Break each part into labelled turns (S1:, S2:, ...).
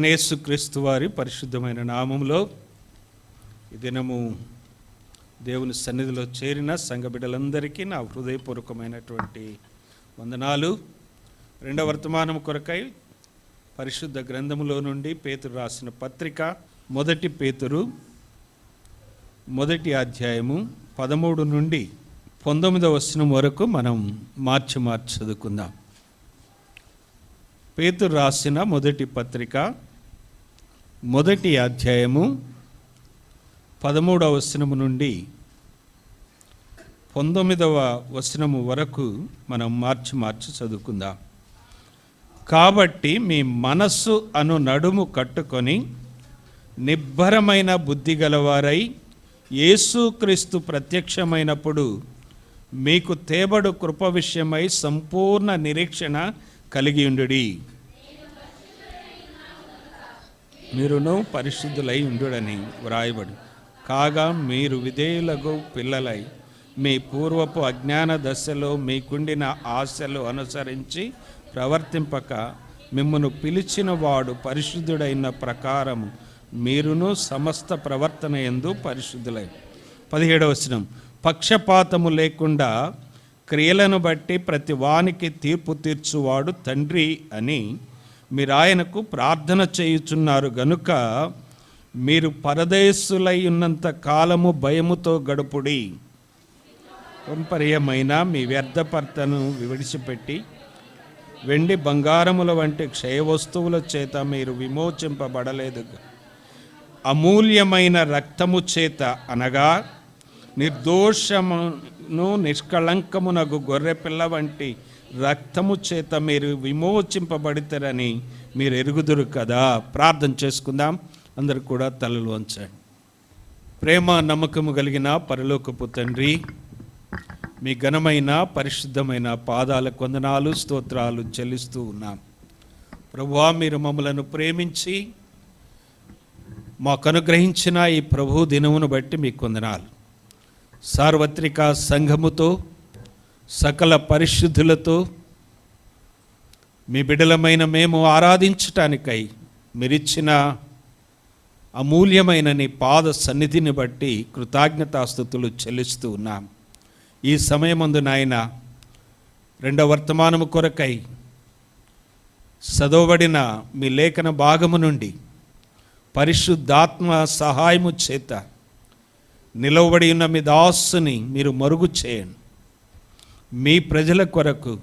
S1: ప్రభువైన యేసుక్రీస్తు వారి పరిశుద్ధమైన నామములో ఈ దినము దేవుని సన్నిధిలో చేరిన సంఘ బిడ్డలందరికీ నా హృదయపూర్వకమైనటువంటి వందనాలు. రెండవ వర్తమానం కొరకై పరిశుద్ధ గ్రంథములో నుండి పేతురు రాసిన పత్రిక మొదటి పేతురు మొదటి అధ్యాయము 13 నుండి 19వ వచనం వరకు మనం మార్చి చదువుకుందాం. పేతురు రాసిన మొదటి పత్రిక మొదటి అధ్యాయము 13వ వచనము నుండి 19వ వచనము వరకు మనం మార్చి చదువుకుందాం. కాబట్టి మీ మనస్సు అను నడుము కట్టుకొని నిబ్బరమైన బుద్ధి గలవారై యేసుక్రీస్తు ప్రత్యక్షమైనప్పుడు మీకు తేబడు కృప విషయమై సంపూర్ణ నిరీక్షణ కలిగి ఉండుడి. మీరును పరిశుద్ధులై ఉండుడని వ్రాయబడి కాగా మీరు విధేయులకు పిల్లలై మీ పూర్వపు అజ్ఞాన దశలో మీకుండిన ఆశలు అనుసరించి ప్రవర్తింపక మిమ్మును పిలిచిన వాడు పరిశుద్ధుడైన ప్రకారము మీరును సమస్త ప్రవర్తన యందు పరిశుద్ధులై. 17వ వచనం, పక్షపాతము లేకుండా క్రియలను బట్టి ప్రతి వానికి తీర్పు తీర్చువాడు తండ్రి అని మీరు ఆయనకు ప్రార్థన చేయుచున్నారు గనుక మీరు పరదేశులై ఉన్నంత కాలము భయముతో గడుపుడి. పంపర్యమైన మీ వ్యర్థపర్తను విడిచిపెట్టి వెండి బంగారముల వంటి క్షయ వస్తువుల చేత మీరు విమోచింపబడలేదు, అమూల్యమైన రక్తము చేత అనగా నిర్దోషమును నిష్కళంకమునగు గొర్రెపిల్ల వంటి రక్తము చేత మీరు విమోచింపబడతారని మీరు ఎరుగుదురు కదా. ప్రార్థన చేసుకుందాం. అందరూ కూడా తలలు వంచండి. ప్రేమ నమ్మకము కలిగిన పరలోకపు తండ్రి, మీ ఘనమైన పరిశుద్ధమైన పాదాల వందనాలు స్తోత్రాలు చెల్లిస్తూ ఉన్నాం. ప్రభువా, మీరు మమ్మలను ప్రేమించి మాకు అనుగ్రహించిన ఈ ప్రభు దినమును బట్టి మీకు వందనాలు. సార్వత్రిక సంఘముతో సకల పరిశుద్ధులతో మీ బిడ్డలమైన మేము ఆరాధించటానికై మీరిచ్చిన అమూల్యమైన నీ పాద సన్నిధిని బట్టి కృతజ్ఞతాస్తుతులు చెల్లిస్తూ ఉన్నాం. ఈ సమయమందు నాయన రెండవ వర్తమానము కొరకై చదవబడిన మీ లేఖన భాగము నుండి పరిశుద్ధాత్మ సహాయము చేత నిలవబడి ఉన్న మీ దాసుని మీరు మరుగు చేయండి. మీ ప్రజల కొరకు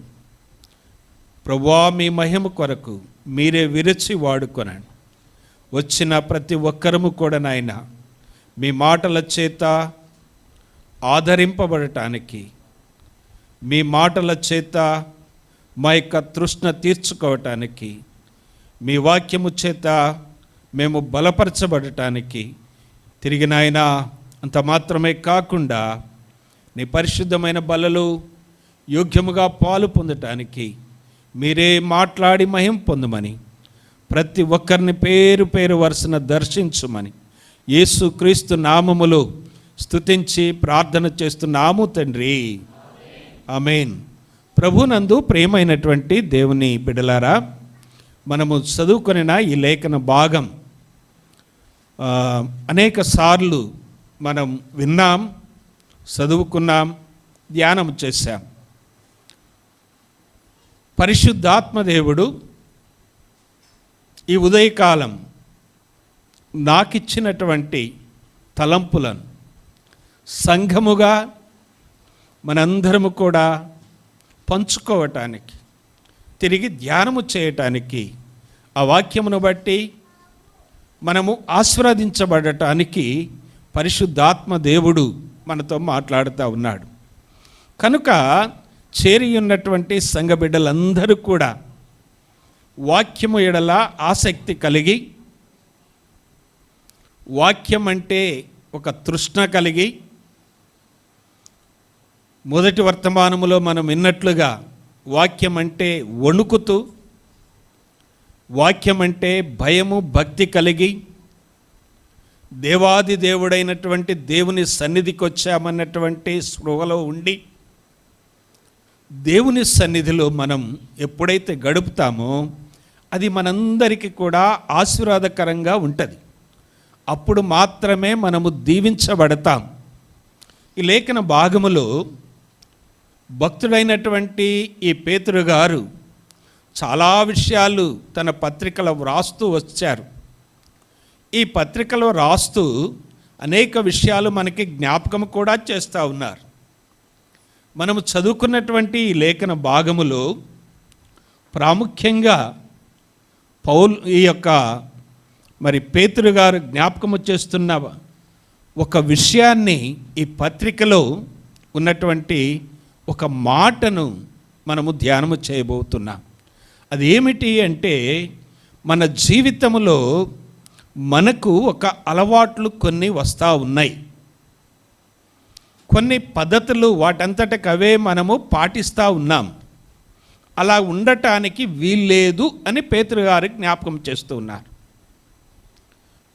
S1: ప్రభువా, మీ మహిమ కొరకు మీరే విరచి వాడుకొనండి. వచ్చిన ప్రతి ఒక్కరము కూడా నాయన మీ మాటల చేత ఆదరింపబడటానికి, మీ మాటల చేత మా యొక్క తృష్ణ తీర్చుకోవటానికి, మీ వాక్యము చేత మేము బలపరచబడటానికి, తిరిగి నాయన అంత మాత్రమే కాకుండా నీ పరిశుద్ధమైన బలలో యోగ్యముగా పాలు పొందటానికి మీరే మాట్లాడి మహిమ పొందమని, ప్రతి ఒక్కరిని పేరు పేరు వరుసన దర్శించుమని యేసుక్రీస్తు నామములో స్తుతించి ప్రార్థన చేస్తున్నాము తండ్రి, ఆమేన్. ప్రభునందు ప్రియమైనటువంటి దేవుని బిడ్డలారా, మనము చదువుకొనిన ఈ లేఖన భాగం అనేక సార్లు మనం విన్నాం, చదువుకున్నాం, ధ్యానం చేశాం. పరిశుద్ధాత్మదేవుడు ఈ ఉదయకాలం నాకిచ్చినటువంటి తలంపులను సంఘముగా మనందరము కూడా పంచుకోవటానికి, తిరిగి ధ్యానము చేయటానికి, ఆ వాక్యమును బట్టి మనము ఆశీర్వదించబడటానికి పరిశుద్ధాత్మ దేవుడు మనతో మాట్లాడుతూ ఉన్నాడు. కనుక చేరి ఉన్నటువంటి సంఘ బిడ్డలందరూ కూడా వాక్యము ఎడల ఆసక్తి కలిగి, వాక్యం అంటే ఒక తృష్ణ కలిగి, మొదటి వర్తమానములో మనం విన్నట్లుగా వాక్యం అంటే వణుకుతూ, వాక్యం అంటే భయము భక్తి కలిగి, దేవాది దేవుడైనటువంటి దేవుని సన్నిధికి వచ్చామన్నటువంటి స్పృహలో ఉండి, దేవుని సన్నిధిలో మనం ఎప్పుడైతే గడుపుతామో అది మనందరికీ కూడా ఆశీర్వాదకరంగా ఉంటుంది. అప్పుడు మాత్రమే మనము దీవించబడతాం. ఈ లేఖన భాగములో భక్తుడైనటువంటి ఈ పేతురు గారు చాలా విషయాలు తన పత్రికలో వ్రాస్తూ వచ్చారు. ఈ పత్రికలో రాస్తూ అనేక విషయాలు మనకి జ్ఞాపకం కూడా చేస్తూ ఉన్నారు. మనము చదువుకున్నటువంటి ఈ లేఖన భాగములో ప్రాముఖ్యంగా ఈ యొక్క పేతురు గారు జ్ఞాపకము చేస్తున్న ఒక విషయాన్ని, ఈ పత్రికలో ఉన్నటువంటి ఒక మాటను మనము ధ్యానము చేయబోతున్నాం. అది ఏమిటి అంటే, మన జీవితంలో మనకు ఒక అలవాట్లు కొన్ని వస్తూ ఉన్నాయి. కొన్ని పద్ధతులు వాటంతటకవే మనము పాటిస్తూ ఉన్నాం. అలా ఉండటానికి వీల్లేదు అని పేతురు గారు జ్ఞాపకం చేస్తూ ఉన్నారు.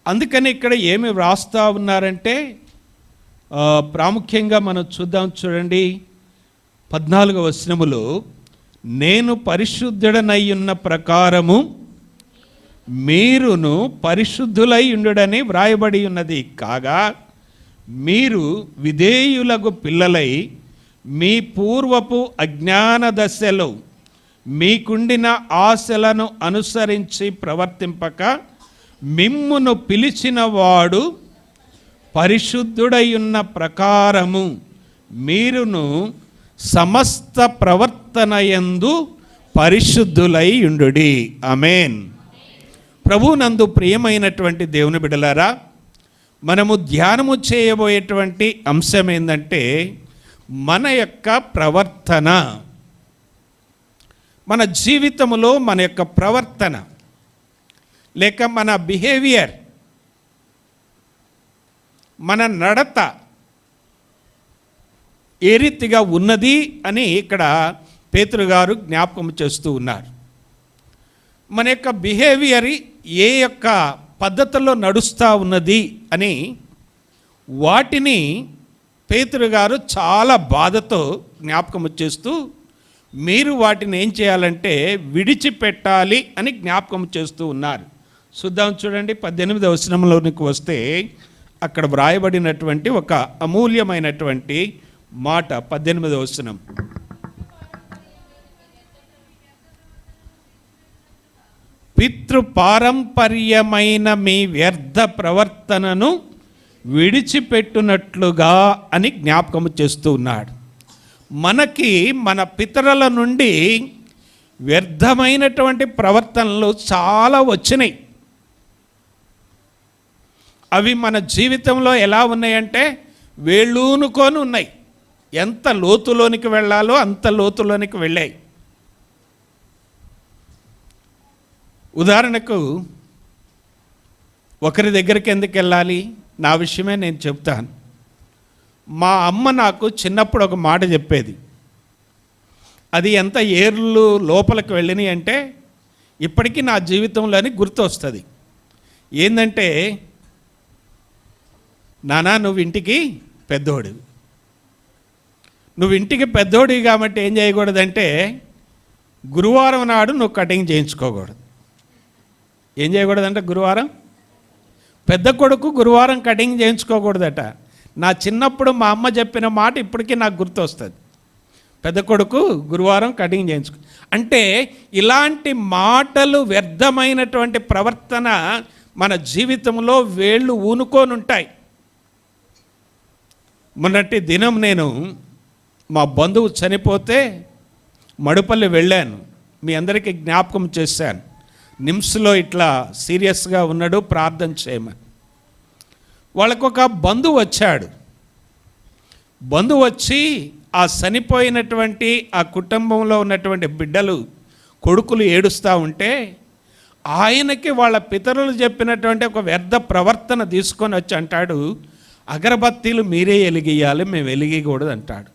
S1: అందుకని ఇక్కడ ఏమి వ్రాస్తూ ఉన్నారంటే, ప్రాముఖ్యంగా మనం చూడండి 14వ వచనములో, నేను పరిశుద్ధుడనై ఉన్న ప్రకారము మీరును పరిశుద్ధులై ఉండుడని వ్రాయబడి ఉన్నది. కాగా మీరు విధేయులకు పిల్లలై మీ పూర్వపు అజ్ఞాన దశలో మీకుండిన ఆశలను అనుసరించి ప్రవర్తింపక మిమ్మును పిలిచిన వాడు పరిశుద్ధుడై ఉన్న ప్రకారము మీరును సమస్త ప్రవర్తనయందు పరిశుద్ధులై ఉండుడి. ఆమేన్. ప్రభువునందు ప్రియమైనటువంటి దేవుని బిడ్డలారా, మనము ధ్యానము చేయబోయేటువంటి అంశం ఏంటంటే, మన యొక్క ప్రవర్తన, మన జీవితంలో మన యొక్క ప్రవర్తన లేక మన బిహేవియర్, మన నడత ఏ రీతిగా ఉన్నది అని ఇక్కడ పేతురు గారు జ్ఞాపకం చేస్తూ ఉన్నారు. మన యొక్క బిహేవియర్ ఏ యొక్క పద్ధతిలో నడుస్తూ ఉన్నది అని వాటిని పేతురు గారు చాలా బాధతో జ్ఞాపకం చేస్తూ, మీరు వాటిని ఏం చేయాలంటే విడిచిపెట్టాలి అని జ్ఞాపకం చేస్తూ ఉన్నారు. చూడండి 18వ వచనంలోనికి వస్తే అక్కడ వ్రాయబడినటువంటి ఒక అమూల్యమైనటువంటి మాట. 18వ వచనం, పితృపారంపర్యమైన మీ వ్యర్థ ప్రవర్తనను విడిచిపెట్టునట్లుగా అని జ్ఞాపకం చేస్తూ ఉన్నాడు. మనకి మన పితరుల నుండి వ్యర్థమైనటువంటి ప్రవర్తనలు చాలా వచ్చినాయి. అవి మన జీవితంలో ఎలా ఉన్నాయంటే వేళ్ళూనుకొని ఉన్నాయి. ఎంత లోతులోనికి వెళ్ళాలో అంత లోతులోనికి వెళ్ళాయి. ఉదాహరణకు ఒకరి దగ్గరికి ఎందుకు వెళ్ళాలి, నా విషయమే నేను చెప్తాను. మా అమ్మ నాకు చిన్నప్పుడు ఒక మాట చెప్పేది. అది ఎంత ఏర్లు లోపలికి వెళ్ళినాయి అంటే ఇప్పటికీ నా జీవితంలోని గుర్తు వస్తుంది. ఏంటంటే, నానా నువ్వు ఇంటికి పెద్దోడివి, నువ్వు ఇంటికి పెద్దోడివి కాబట్టి ఏం చేయకూడదంటే గురువారం నాడు నువ్వు కటింగ్ చేయించుకోకూడదు. ఏం చేయకూడదంటే గురువారం, పెద్ద కొడుకు గురువారం కటింగ్ చేయించుకోకూడదట. నా చిన్నప్పుడు మా అమ్మ చెప్పిన మాట ఇప్పటికీ నాకు గుర్తు వస్తుంది. పెద్ద కొడుకు గురువారం కటింగ్ చేయించుకో అంటే, ఇలాంటి మాటలు, వ్యర్థమైనటువంటి ప్రవర్తన మన జీవితంలో వేళ్ళు ఊనుకొని ఉంటాయి. మొన్నటి దినం నేను మా బంధువు చనిపోతే మడుపల్లి వెళ్ళాను. మీ అందరికీ జ్ఞాపకం చేశాను. నిమ్స్లో ఇట్లా సీరియస్గా ఉన్నాడు, ప్రార్థన చేయమని. వాళ్ళకు ఒక బంధువు వచ్చాడు. బంధువు వచ్చి ఆ చనిపోయినటువంటి ఆ కుటుంబంలో ఉన్నటువంటి బిడ్డలు, కొడుకులు ఏడుస్తూ ఉంటే ఆయనకి వాళ్ళ పితరులు చెప్పినటువంటి ఒక వ్యర్థ ప్రవర్తన తీసుకొని వచ్చి అంటాడు, అగరబత్తీలు మీరే వెలిగియాలి, మేము వెలిగకూడదు అంటాడు.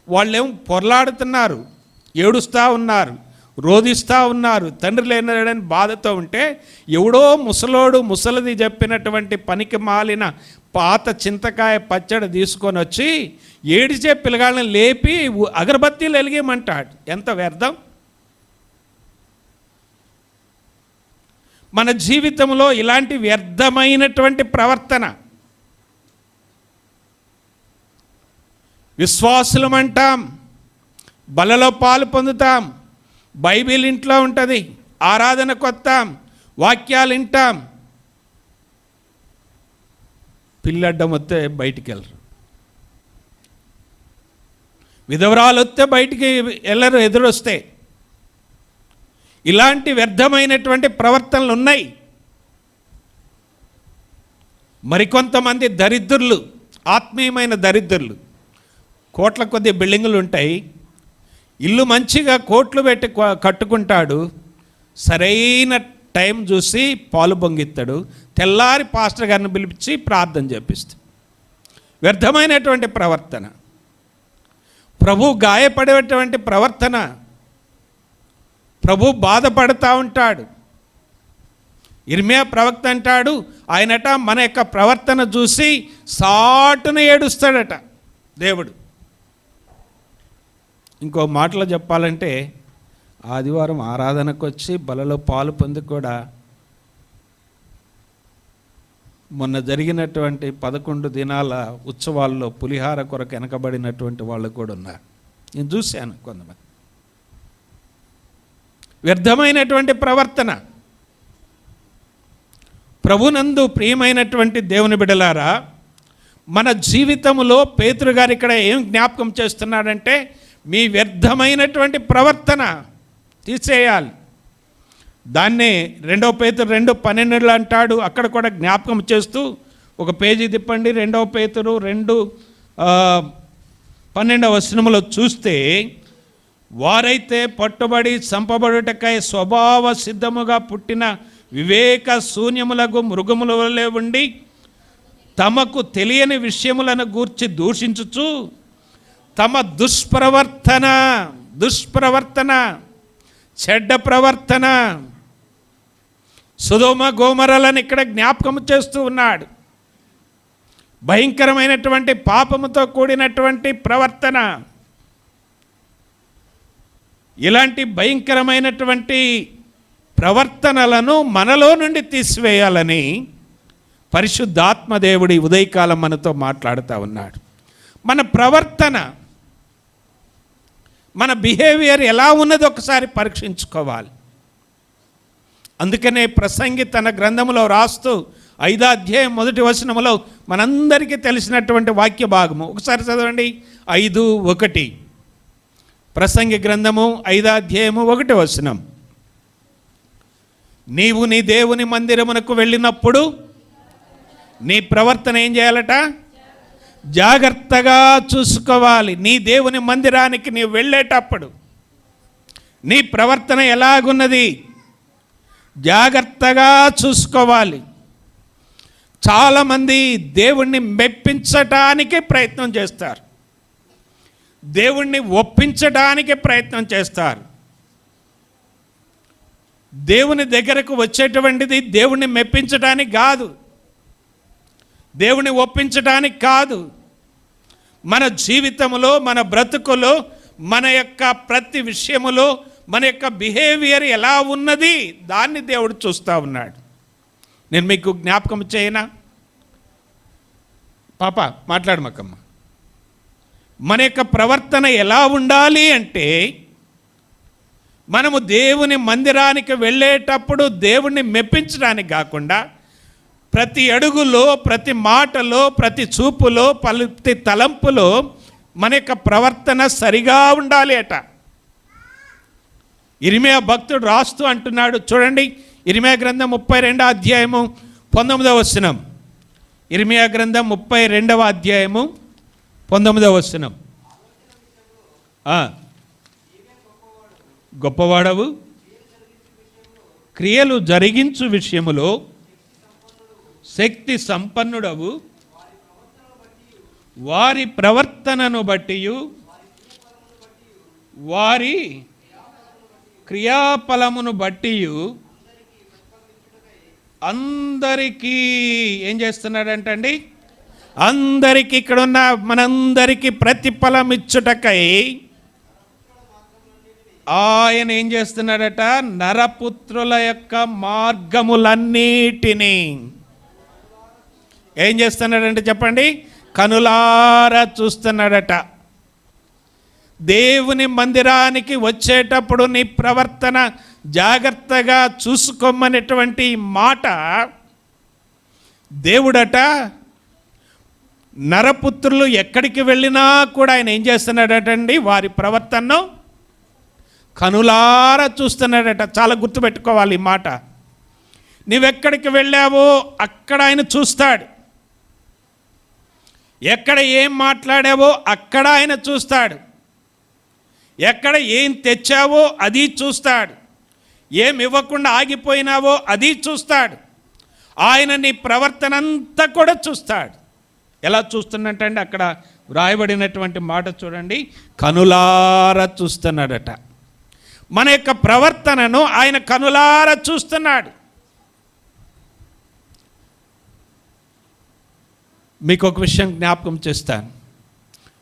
S1: వాళ్ళేమో పొరలాడుతున్నారు, ఏడుస్తూ ఉన్నారు, రోధిస్తూ ఉన్నారు, తండ్రి లేనని బాధతో ఉంటే ఎవడో ముసలిది చెప్పినటువంటి పనికి మాలిన పాత చింతకాయ పచ్చడి తీసుకొని వచ్చి ఏడిచే పిల్లగాళ్ళని లేపి అగరబత్తీలు వెలిగేయమంటాడు. ఎంత వ్యర్థం! మన జీవితంలో ఇలాంటి వ్యర్థమైనటువంటి ప్రవర్తన, విశ్వాసులం అంటాం, బలలో పాలు పొందుతాం, బైబిల్ ఇంట్లో ఉంటుంది, ఆరాధనకు వస్తాం, వాక్యాలు వింటాం, పిల్లడ్డం వస్తే బయటికి వెళ్ళరు, విధవరాలు వస్తే బయటికి వెళ్ళరు, ఎదురొస్తే. ఇలాంటి వ్యర్థమైనటువంటి ప్రవర్తనలు ఉన్నాయి. మరికొంతమంది దరిద్రులు, ఆత్మీయమైన దరిద్రులు, కోట్ల కొద్ది బిల్డింగులు ఉంటాయి, ఇల్లు మంచిగా కోట్లు పెట్టి కట్టుకుంటాడు, సరైన టైం చూసి పాలు పొంగిస్తాడు, తెల్లారి పాస్టర్ గారిని పిలిపించి ప్రార్థన చేపిస్తాడు. వ్యర్థమైనటువంటి ప్రవర్తన, ప్రభు గాయపడేటువంటి ప్రవర్తన, ప్రభు బాధపడుతూ ఉంటాడు. ఇర్మియా ప్రవక్త అంటాడు, ఆయనట మన యొక్క ప్రవర్తన చూసి సాటున ఏడుస్తాడట దేవుడు. ఇంకో మాటలో చెప్పాలంటే, ఆదివారం ఆరాధనకు వచ్చి బలలో పాలు పొంది కూడా మొన్న జరిగినటువంటి 11 దినాల ఉత్సవాల్లో పులిహార కొరకు వెనకబడినటువంటి వాళ్ళు కూడా ఉన్నారు. నేను చూశాను కొంతమంది. వ్యర్థమైనటువంటి ప్రవర్తన. ప్రభునందు ప్రియమైనటువంటి దేవుని బిడ్డలారా, మన జీవితంలో పేతురు గారు ఇక్కడ ఏం జ్ఞాపకం చేస్తున్నాడంటే, మీ వ్యర్థమైనటువంటి ప్రవర్తన తీసేయాలి. దాన్నే 2 పేతురు 2:12 అంటాడు. అక్కడ కూడా జ్ఞాపకం చేస్తూ ఒక పేజీ తిప్పండి. 2 పేతురు 2:12 చూస్తే, వారైతే పట్టుబడి చంపబడుటకై స్వభావ సిద్ధముగా పుట్టిన వివేక శూన్యములకు మృగముల వలె ఉండి తమకు తెలియని విషయములను గూర్చి దూషించుచు తమ దుష్ప్రవర్తన చెడ్డ ప్రవర్తన, సొదొమ గొమొర్రాలను ఇక్కడ జ్ఞాపకం చేస్తూ ఉన్నాడు. భయంకరమైనటువంటి పాపముతో కూడినటువంటి ప్రవర్తన. ఇలాంటి భయంకరమైనటువంటి ప్రవర్తనలను మనలో నుండి తీసివేయాలని పరిశుద్ధాత్మ దేవుడి ఉదయకాలం మనతో మాట్లాడుతూ ఉన్నాడు. మన ప్రవర్తన, మన బిహేవియర్ ఎలా ఉన్నది ఒకసారి పరీక్షించుకోవాలి. అందుకనే ప్రసంగి తన గ్రంథములో రాస్తూ 5వ అధ్యాయం 1వ వచనములో మనందరికీ తెలిసినటువంటి వాక్య భాగము ఒకసారి చదవండి. 5:1 ప్రసంగి గ్రంథము 5వ అధ్యాయము 1వ వచనం. నీవు నీ దేవుని మందిరమునకు వెళ్ళినప్పుడు నీ ప్రవర్తన ఏం చేయాలట? జాగ్రత్తగా చూసుకోవాలి. నీ దేవుని మందిరానికి నీవు వెళ్ళేటప్పుడు నీ ప్రవర్తన ఎలాగున్నది జాగ్రత్తగా చూసుకోవాలి. చాలామంది దేవుణ్ణి మెప్పించటానికి ప్రయత్నం చేస్తారు, దేవుణ్ణి ఒప్పించడానికి ప్రయత్నం చేస్తారు. దేవుని దగ్గరకు వచ్చేటువంటిది దేవుణ్ణి మెప్పించడానికి కాదు, దేవుని ఒప్పించడానికి కాదు. మన జీవితంలో, మన బ్రతుకులో, మన యొక్క ప్రతి విషయములో మన యొక్క బిహేవియర్ ఎలా ఉన్నది దాన్ని దేవుడు చూస్తూ ఉన్నాడు. నేను మీకు జ్ఞాపకం చేయనా? పాప మాట్లాడమక్కమ్మ. మన యొక్క ప్రవర్తన ఎలా ఉండాలి అంటే, మనము దేవుని మందిరానికి వెళ్ళేటప్పుడు దేవుణ్ణి మెప్పించడానికి కాకుండా ప్రతి అడుగులో, ప్రతి మాటలో, ప్రతి చూపులో, ప్రతి తలంపులో మన యొక్క ప్రవర్తన సరిగా ఉండాలి అట. ఇర్మియా భక్తుడు రాస్తూ అంటున్నాడు, చూడండి. ఇర్మియా గ్రంథం 32వ అధ్యాయము 19వ వచనం. ఇర్మియా గ్రంథం 32వ అధ్యాయము 19వ వచనం. గొప్పవాడవు, క్రియలు జరిగించు విషయములో శక్తి సంపన్నుడవు, వారి ప్రవర్తనను బట్టి వారి క్రియాఫలమును బట్టి అందరికీ ఏం చేస్తున్నాడంటండి? అందరికీ, ఇక్కడున్న మనందరికీ ప్రతిఫలం ఇచ్చుటకై ఆయన ఏం చేస్తున్నాడట? నరపుత్రుల యొక్క మార్గములన్నిటినీ ఏం చేస్తున్నాడంటే చెప్పండి, కనులారా చూస్తున్నాడట. దేవుని మందిరానికి వచ్చేటప్పుడు నీ ప్రవర్తన జాగ్రత్తగా చూసుకోమనేటువంటి మాట దేవుడట నరపుత్రులు ఎక్కడికి వెళ్ళినా కూడా ఆయన ఏం చేస్తున్నాడటండి? వారి ప్రవర్తనను కనులారా చూస్తున్నాడట. చాలా గుర్తుపెట్టుకోవాలి ఈ మాట. నువ్వెక్కడికి వెళ్ళావో అక్కడ ఆయన చూస్తాడు. ఎక్కడ ఏం మాట్లాడావో అక్కడ ఆయన చూస్తాడు. ఎక్కడ ఏం తెచ్చావో అది చూస్తాడు. ఏం ఇవ్వకుండా ఆగిపోయినావో అది చూస్తాడు. ఆయన నీ ప్రవర్తన అంతా కూడా చూస్తాడు. ఎలా చూస్తున్నట్టండి? అక్కడ వ్రాయబడినటువంటి మాట చూడండి, కనులారా చూస్తున్నాడట. మన యొక్క ప్రవర్తనను ఆయన కనులారా చూస్తున్నాడు. మీకు ఒక విషయం జ్ఞాపకం చేస్తాను.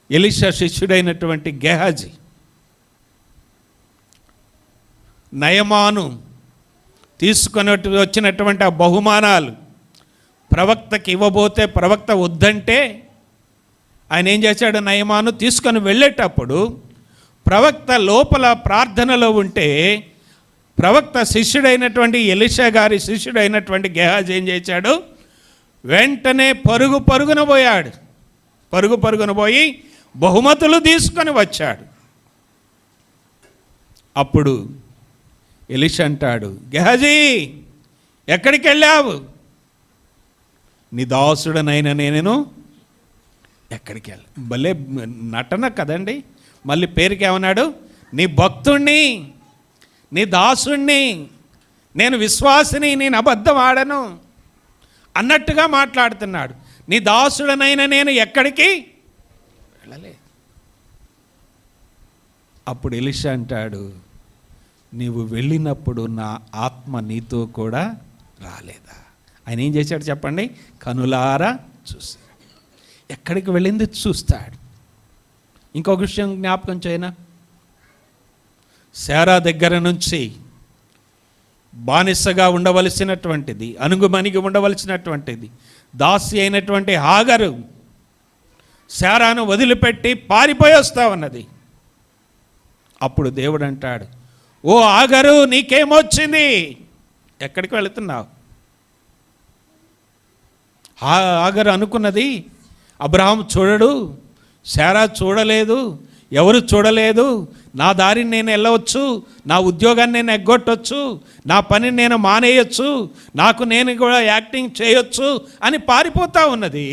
S1: ఎలీషా శిష్యుడైనటువంటి గెహాజీ నయమాను తీసుకొని వచ్చినటువంటి ఆ బహుమానాలు ప్రవక్తకి ఇవ్వబోతే ప్రవక్త వద్దంటే ఆయన ఏం చేశాడు? నయమాను తీసుకొని వెళ్ళేటప్పుడు ప్రవక్త లోపల ప్రార్థనలో ఉంటే ప్రవక్త శిష్యుడైనటువంటి ఎలీషా గారి శిష్యుడైనటువంటి గెహాజీ ఏం చేశాడు? వెంటనే పరుగున పోయాడు. పరుగున పోయి బహుమతులు తీసుకొని వచ్చాడు. అప్పుడు ఎలీషా అంటాడు, గెహాజీ ఎక్కడికి వెళ్ళావు? నీ దాసుడనైనా నేను ఎక్కడికి వెళ్ళా? భలే నటన కదండి. మళ్ళీ పేరుకి ఏమన్నాడు? నీ భక్తుణ్ణి, నీ దాసుణ్ణి, నేను విశ్వాసిని, నేను అబద్ధం ఆడను అన్నట్టుగా మాట్లాడుతున్నాడు. నీ దాసుడనైనా నేను ఎక్కడికి వెళ్ళలే. అప్పుడు ఎలీషా అంటాడు, నీవు వెళ్ళినప్పుడు నా ఆత్మ నీతో కూడా రాలేదా? ఆయన ఏం చేశాడు చెప్పండి? కనులారా చూశాడు. ఎక్కడికి వెళ్ళింది చూస్తాడు. ఇంకొక విషయం జ్ఞాపకం చేయనా? శారా దగ్గర నుంచి బానిసగా ఉండవలసినటువంటిది, అణుగుమణిగి ఉండవలసినటువంటిది దాసి అయినటువంటి హాగరు శారాను వదిలిపెట్టి పారిపోయి వస్తా ఉన్నది. అప్పుడు దేవుడు అంటాడు, ఓ హాగరు నీకేమొచ్చింది? ఎక్కడికి వెళుతున్నావు? హాగరు అనుకున్నది, అబ్రహాం చూడడు, శారా చూడలేదు, ఎవరు చూడలేదు, నా దారిని నేను వెళ్ళవచ్చు, నా ఉద్యోగాన్ని నేను ఎగ్గొట్టవచ్చు, నా పనిని నేను మానేయచ్చు, నాకు నేను కూడా యాక్టింగ్ చేయొచ్చు అని పారిపోతూ ఉన్నది.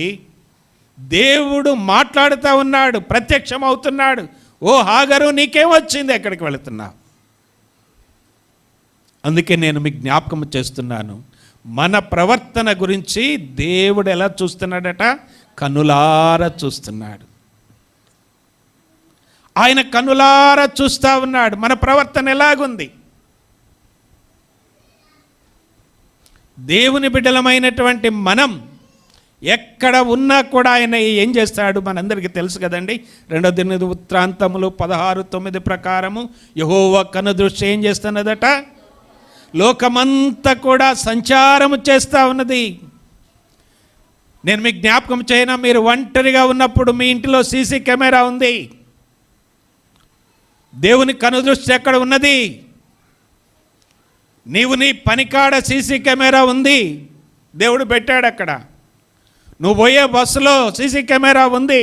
S1: దేవుడు మాట్లాడుతూ ఉన్నాడు, ప్రత్యక్షమవుతున్నాడు. ఓ హాగరు నీకేమొచ్చింది? ఎక్కడికి వెళుతున్నావు? అందుకే నేను మీకు జ్ఞాపకం చేస్తున్నాను, మన ప్రవర్తన గురించి దేవుడు ఎలా చూస్తున్నాడట? కనులారా చూస్తున్నాడు. ఆయన కనులారా చూస్తూ ఉన్నాడు మన ప్రవర్తన ఎలాగుంది. దేవుని బిడ్డలమైనటువంటి మనం ఎక్కడ ఉన్నా కూడా ఆయన ఏం చేస్తాడు? మనందరికీ తెలుసు కదండి. 2 దినవృత్తాంతములు 16:9 ప్రకారము యెహోవా కనుదృష్టి ఏం చేస్తున్నదట? లోకమంతా కూడా సంచారము చేస్తూ ఉన్నది. నేను మీకు జ్ఞాపకం చేయనా? మీరు ఒంటరిగా ఉన్నప్పుడు మీ ఇంటిలో సీసీ కెమెరా ఉంది. దేవుని కనుదృష్టి ఎక్కడ ఉన్నది? నీవు నీ పనికాడ సీసీ కెమెరా ఉంది, దేవుడు పెట్టాడు అక్కడ. నువ్వు పోయే బస్సులో సీసీ కెమెరా ఉంది,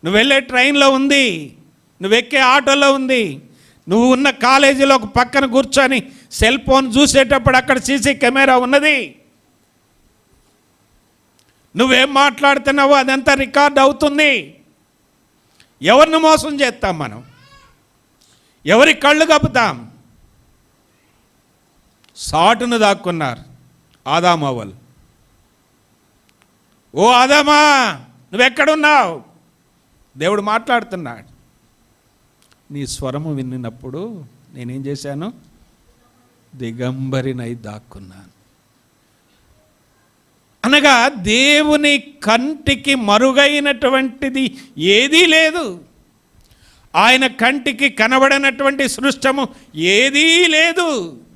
S1: నువ్వు వెళ్ళే ట్రైన్లో ఉంది, నువ్వు ఎక్కే ఆటోలో ఉంది, నువ్వు ఉన్న కాలేజీలో ఒక పక్కన కూర్చొని సెల్ ఫోన్ చూసేటప్పుడు అక్కడ సీసీ కెమెరా ఉన్నది. నువ్వేం మాట్లాడుతున్నావో అదంతా రికార్డ్ అవుతుంది. ఎవరిని మోసం చేస్తాం మనం? ఎవరి కళ్ళు కప్పుతాం? సాటును దాక్కున్నారు ఆదాము అవ్వలు. ఓ ఆదామా నువ్వెక్కడున్నావు? దేవుడు మాట్లాడుతున్నాడు. నీ స్వరము విన్నప్పుడు నేనేం చేశాను? దిగంబరినై దాక్కున్నాను. అనగా దేవుని కంటికి మరుగైనటువంటిది ఏదీ లేదు. ఆయన కంటికి కనబడనటువంటి సృష్టము ఏదీ లేదు.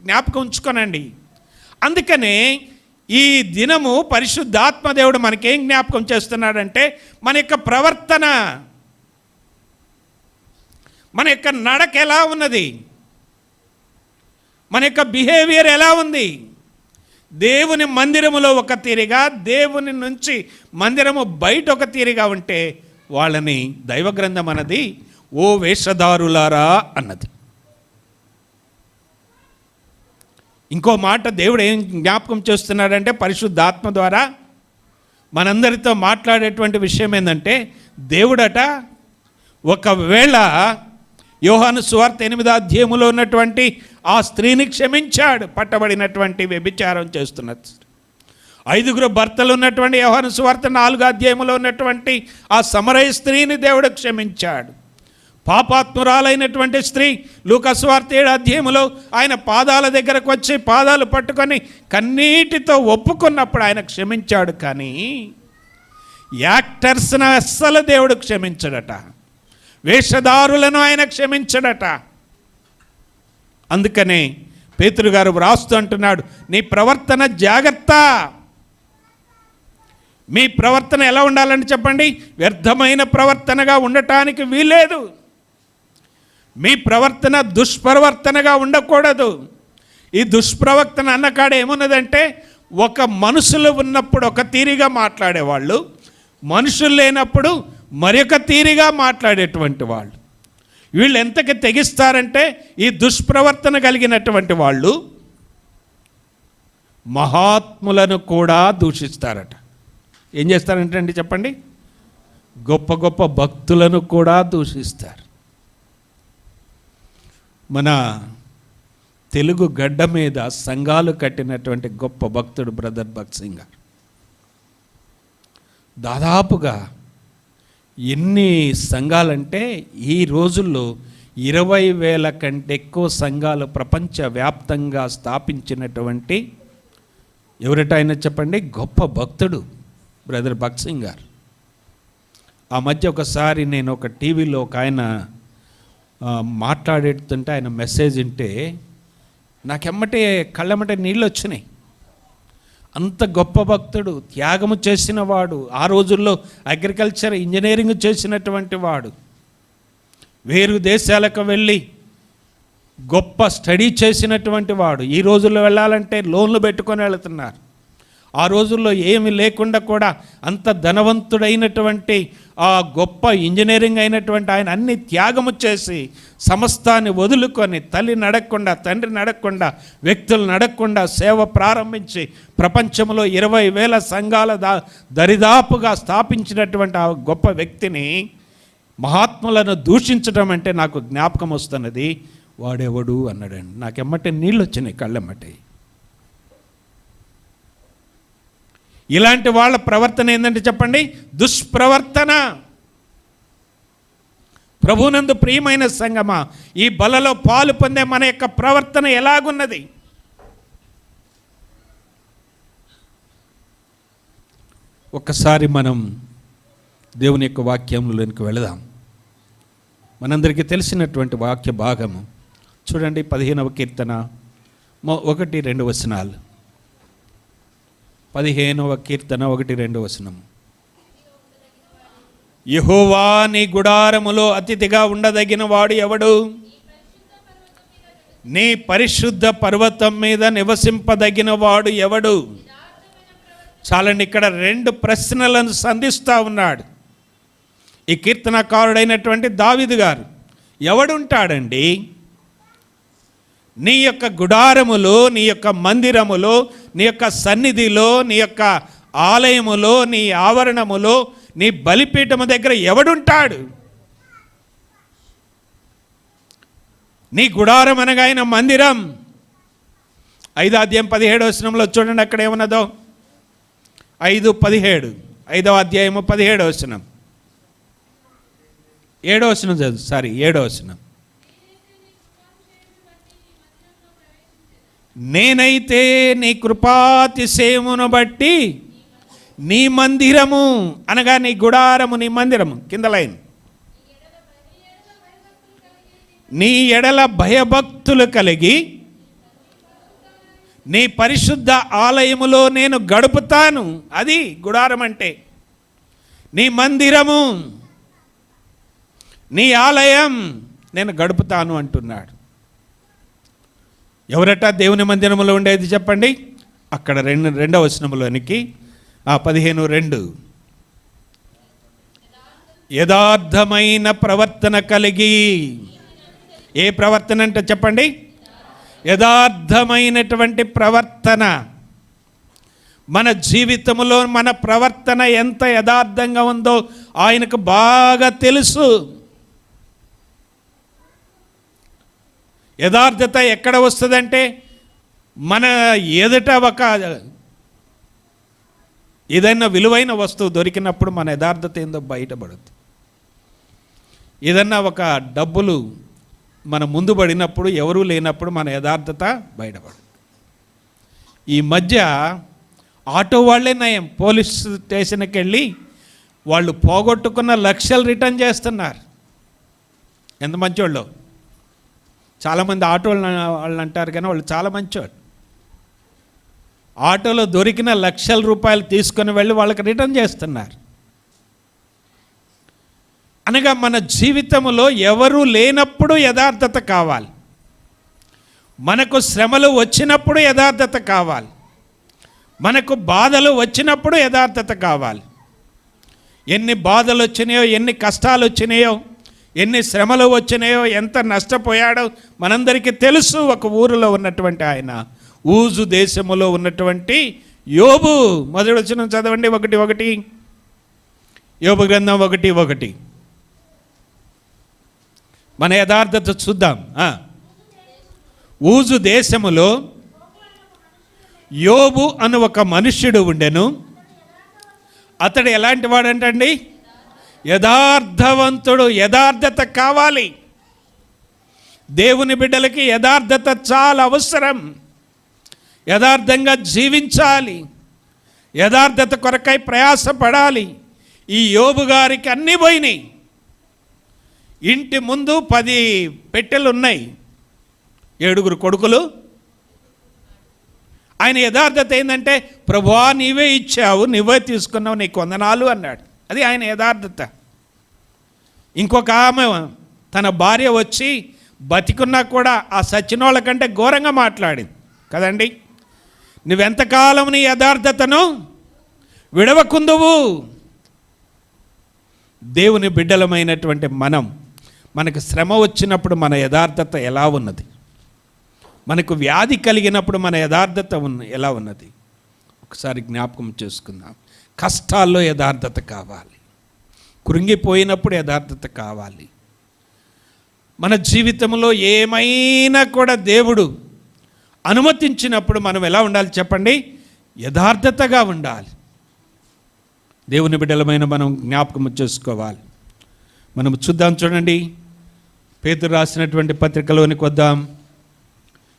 S1: జ్ఞాపకం ఉంచుకోనండి. అందుకనే ఈ దినము పరిశుద్ధాత్మదేవుడు మనకేం జ్ఞాపకం చేస్తున్నాడంటే, మన యొక్క ప్రవర్తన, మన యొక్క నడక ఎలా ఉన్నది, మన యొక్క బిహేవియర్ ఎలా ఉంది. దేవుని మందిరములో ఒక తీరిగా, దేవుని నుంచి మందిరము బయట ఒక తీరిగా ఉంటే వాళ్ళని దైవగ్రంథం అన్నది ఓ వేషధారులారా అన్నది. ఇంకో మాట దేవుడు ఏం జ్ఞాపకం చేస్తున్నాడంటే, పరిశుద్ధాత్మ ద్వారా మనందరితో మాట్లాడేటువంటి విషయం ఏంటంటే, దేవుడట ఒకవేళ యోహాను సువార్త 8వ అధ్యాయములో ఉన్నటువంటి ఆ స్త్రీని క్షమించాడు, పట్టబడినటువంటి వ్యభిచారం చేస్తున్న 5 భర్తలు ఉన్నటువంటి యోహాను సువార్త 4వ అధ్యాయములో ఉన్నటువంటి ఆ సమరయ స్త్రీని దేవుడు క్షమించాడు. పాపాత్మురాలైనటువంటి స్త్రీ లూకా సువార్త 7వ అధ్యాయములో ఆయన పాదాల దగ్గరకు వచ్చి పాదాలు పట్టుకొని కన్నీటితో ఒప్పుకున్నప్పుడు ఆయన క్షమించాడు. కానీ యాక్టర్స్ను అస్సలు దేవుడు క్షమించడట, వేషధారులను ఆయన క్షమించడట. అందుకనే పేతురు గారు వ్రాస్తూ అంటున్నాడు, నీ ప్రవర్తన జాగ్రత్త. మీ ప్రవర్తన ఎలా ఉండాలని చెప్పండి? వ్యర్థమైన ప్రవర్తనగా ఉండటానికి వీలేదు. మీ ప్రవర్తన దుష్ప్రవర్తనగా ఉండకూడదు. ఈ దుష్ప్రవర్తన అన్నకాడ ఏమున్నదంటే, ఒక మనుషులు ఉన్నప్పుడు ఒక తీరిగా మాట్లాడేవాళ్ళు, మనుషులు లేనప్పుడు మరొక తీరిగా మాట్లాడేటువంటి వాళ్ళు. వీళ్ళు ఎంతకి తెగిస్తారంటే, ఈ దుష్ప్రవర్తన కలిగినటువంటి వాళ్ళు మహాత్ములను కూడా దూషిస్తారట. ఏం చేస్తారంటే అండి చెప్పండి? గొప్ప గొప్ప భక్తులను కూడా దూషిస్తారు. మన తెలుగు గడ్డ మీద సంఘాలు కట్టినటువంటి గొప్ప భక్తుడు బ్రదర్ భగత్ సింగ్ గారు దాదాపుగా ఎన్ని సంఘాలంటే, ఈ రోజుల్లో 20,000 కంటే ఎక్కువ సంఘాలు ప్రపంచవ్యాప్తంగా స్థాపించినటువంటి ఎవరట ఆయన చెప్పండి? గొప్ప భక్తుడు బ్రదర్ భగత్ సింగ్ గారు. ఆ మధ్య ఒకసారి నేను ఒక టీవీలో ఒక ఆయన మాట్లాడేస్తుంటే ఆయన మెసేజ్ వింటే నాకెమ్మటే కళ్ళెమ్మటే నీళ్ళు వచ్చినాయి. అంత గొప్ప భక్తుడు, త్యాగము చేసిన వాడు, ఆ రోజుల్లో అగ్రికల్చర్ ఇంజనీరింగ్ చేసినటువంటి వాడు, వేరు దేశాలకు వెళ్ళి గొప్ప స్టడీ చేసినటువంటి వాడు. ఈ రోజుల్లో వెళ్ళాలంటే లోన్లు పెట్టుకొని వెళుతున్నారు. ఆ రోజుల్లో ఏమి లేకుండా కూడా అంత ధనవంతుడైనటువంటి ఆ గొప్ప ఇంజనీరింగ్ అయినటువంటి ఆయన అన్ని త్యాగము చేసి సమస్తాన్ని వదులుకొని తల్లి నడకుండా, తండ్రి నడకుండా, వ్యక్తులు నడకుండా సేవ ప్రారంభించి ప్రపంచంలో 20,000 సంఘాల దరిదాపుగా స్థాపించినటువంటి ఆ గొప్ప వ్యక్తిని మహాత్ములను దూషించడం అంటే నాకు జ్ఞాపకం వస్తున్నది. వాడెవడు అన్నాడండి. నాకెమ్మటే నీళ్ళు వచ్చినాయి కళ్ళెమ్మటే. ఇలాంటి వాళ్ళ ప్రవర్తన ఏంటంటే చెప్పండి? దుష్ప్రవర్తన. ప్రభునందు ప్రియమైన సంగమా, ఈ బలలో పాలు పొందే మన యొక్క ప్రవర్తన ఎలాగున్నది? ఒక్కసారి మనం దేవుని యొక్క వాక్యంలోనికి వెళదాం. మనందరికీ తెలిసినటువంటి వాక్య భాగము చూడండి, 15వ కీర్తన 1-2 వచనాలు. 15వ కీర్తన 1-2 వచనం. యెహోవా నీ గుడారములో అతిథిగా ఉండదగిన వాడు ఎవడు? నీ పరిశుద్ధ పర్వతం మీద నివసింపదగిన వాడు ఎవడు? చాలండి, ఇక్కడ 2 ప్రశ్నలను సంధిస్తూ ఉన్నాడు ఈ కీర్తనకారుడైనటువంటి దావీదు గారు. ఎవడుంటాడండి నీ యొక్క గుడారములో, నీ యొక్క మందిరములో, నీ యొక్క సన్నిధిలో, నీ యొక్క ఆలయములో, నీ ఆవరణములో, నీ బలిపీఠము దగ్గర ఎవడుంటాడు? నీ గుడారం అనగా ఆయన మందిరం. 5వ అధ్యాయం 17వ వచనంలో చూడండి అక్కడ ఏమన్నదో. 5:17, 5వ అధ్యాయము 17వ వచనం, 7వ వచనం చదువు. 7వ వచనం. నేనైతే నీ కృపాతిశయమును బట్టి నీ మందిరము అనగా నీ గుడారము, నీ మందిరము కింద లైన్ నీ ఎడల భయభక్తులు కలిగి నీ పరిశుద్ధ ఆలయములో నేను గడుపుతాను. అది గుడారం అంటే నీ మందిరము, నీ ఆలయం నేను గడుపుతాను అంటున్నాడు. ఎవరట దేవుని మందిరములో ఉండేది చెప్పండి? అక్కడ రెండవ వచనములోనికి 15:2 యథార్థమైన ప్రవర్తన కలిగి. ఏ ప్రవర్తన అంటే చెప్పండి? యథార్థమైనటువంటి ప్రవర్తన. మన జీవితంలో మన ప్రవర్తన ఎంత యథార్థంగా ఉందో ఆయనకు బాగా తెలుసు. యథార్థత ఎక్కడ వస్తుందంటే మన ఎదుట ఒక ఏదైనా విలువైన వస్తువు దొరికినప్పుడు మన యథార్థత ఏందో బయటపడుతుంది. ఏదన్నా ఒక డబ్బులు మన ముందు పడినప్పుడు, ఎవరూ లేనప్పుడు మన యథార్థత బయటపడుతుంది. ఈ మధ్య ఆటో వాళ్ళే నయం, పోలీస్ స్టేషన్కి వెళ్ళి వాళ్ళు పోగొట్టుకున్న లక్షలు రిటర్న్ చేస్తున్నారు. ఎంత మంచోళ్ళు! చాలామంది ఆటో వాళ్ళు అంటారు కానీ వాళ్ళు చాలా మంచోళ్ళు. ఆటోలో దొరికిన లక్షల రూపాయలు తీసుకొని వెళ్ళి వాళ్ళకి రిటర్న్ చేస్తున్నారు. అనగా మన జీవితంలో ఎవరు లేనప్పుడు యథార్థత కావాలి. మనకు శ్రమలు వచ్చినప్పుడు యథార్థత కావాలి. మనకు బాధలు వచ్చినప్పుడు యథార్థత కావాలి. ఎన్ని బాధలు వచ్చినాయో, ఎన్ని కష్టాలు వచ్చినాయో, ఎన్ని శ్రమలు వచ్చినాయో, ఎంత నష్టపోయాడో మనందరికీ తెలుసు. ఒక ఊరిలో ఉన్నటువంటి ఆయన, ఊజు దేశములో ఉన్నటువంటి యోబు. మొదటి వచనం చదవండి, 1:1. యోబు గ్రంథం 1:1. మన యథార్థత చూద్దాం. ఊజు దేశములో యోబు అను ఒక మనుష్యుడు ఉండెను. అతడు ఎలాంటి వాడంటండి? యథార్థవంతుడు. యథార్థత కావాలి. దేవుని బిడ్డలకి యథార్థత చాలా అవసరం. యథార్థంగా జీవించాలి. యథార్థత కొరకై ప్రయాసపడాలి. ఈ యోబు గారికి అన్నీ పోయినాయి. ఇంటి ముందు 10 పెట్టెలు ఉన్నాయి, 7 కొడుకులు. ఆయన యథార్థత ఏంటంటే, ప్రభువా నీవే ఇచ్చావు, నువ్వే తీసుకున్నావు, నీకు వందనాలు అన్నాడు. అది ఆయన యథార్థత. ఇంకొక ఆమె తన భార్య వచ్చి బతికున్నా కూడా ఆ సచ్చినోళ్ళ కంటే ఘోరంగా మాట్లాడింది కదండి. నువ్వెంతకాలం నీ యథార్థతను విడవకుందువు. దేవుని బిడ్డలమైనటువంటి మనకు శ్రమ వచ్చినప్పుడు మన యథార్థత ఎలా ఉన్నది? మనకు వ్యాధి కలిగినప్పుడు మన యథార్థత ఎలా ఉన్నది? ఒకసారి జ్ఞాపకం చేసుకుందాం. కష్టాల్లో యథార్థత కావాలి. కృంగిపోయినప్పుడు యథార్థత కావాలి. మన జీవితంలో ఏమైనా కూడా దేవుడు అనుమతించినప్పుడు మనం ఎలా ఉండాలి చెప్పండి? యథార్థతగా ఉండాలి. దేవుని బిడ్డలమైన మనం జ్ఞాపకం చేసుకోవాలి. మనం చూద్దాం, చూడండి, పేతురు రాసినటువంటి పత్రికలోనికి వద్దాం.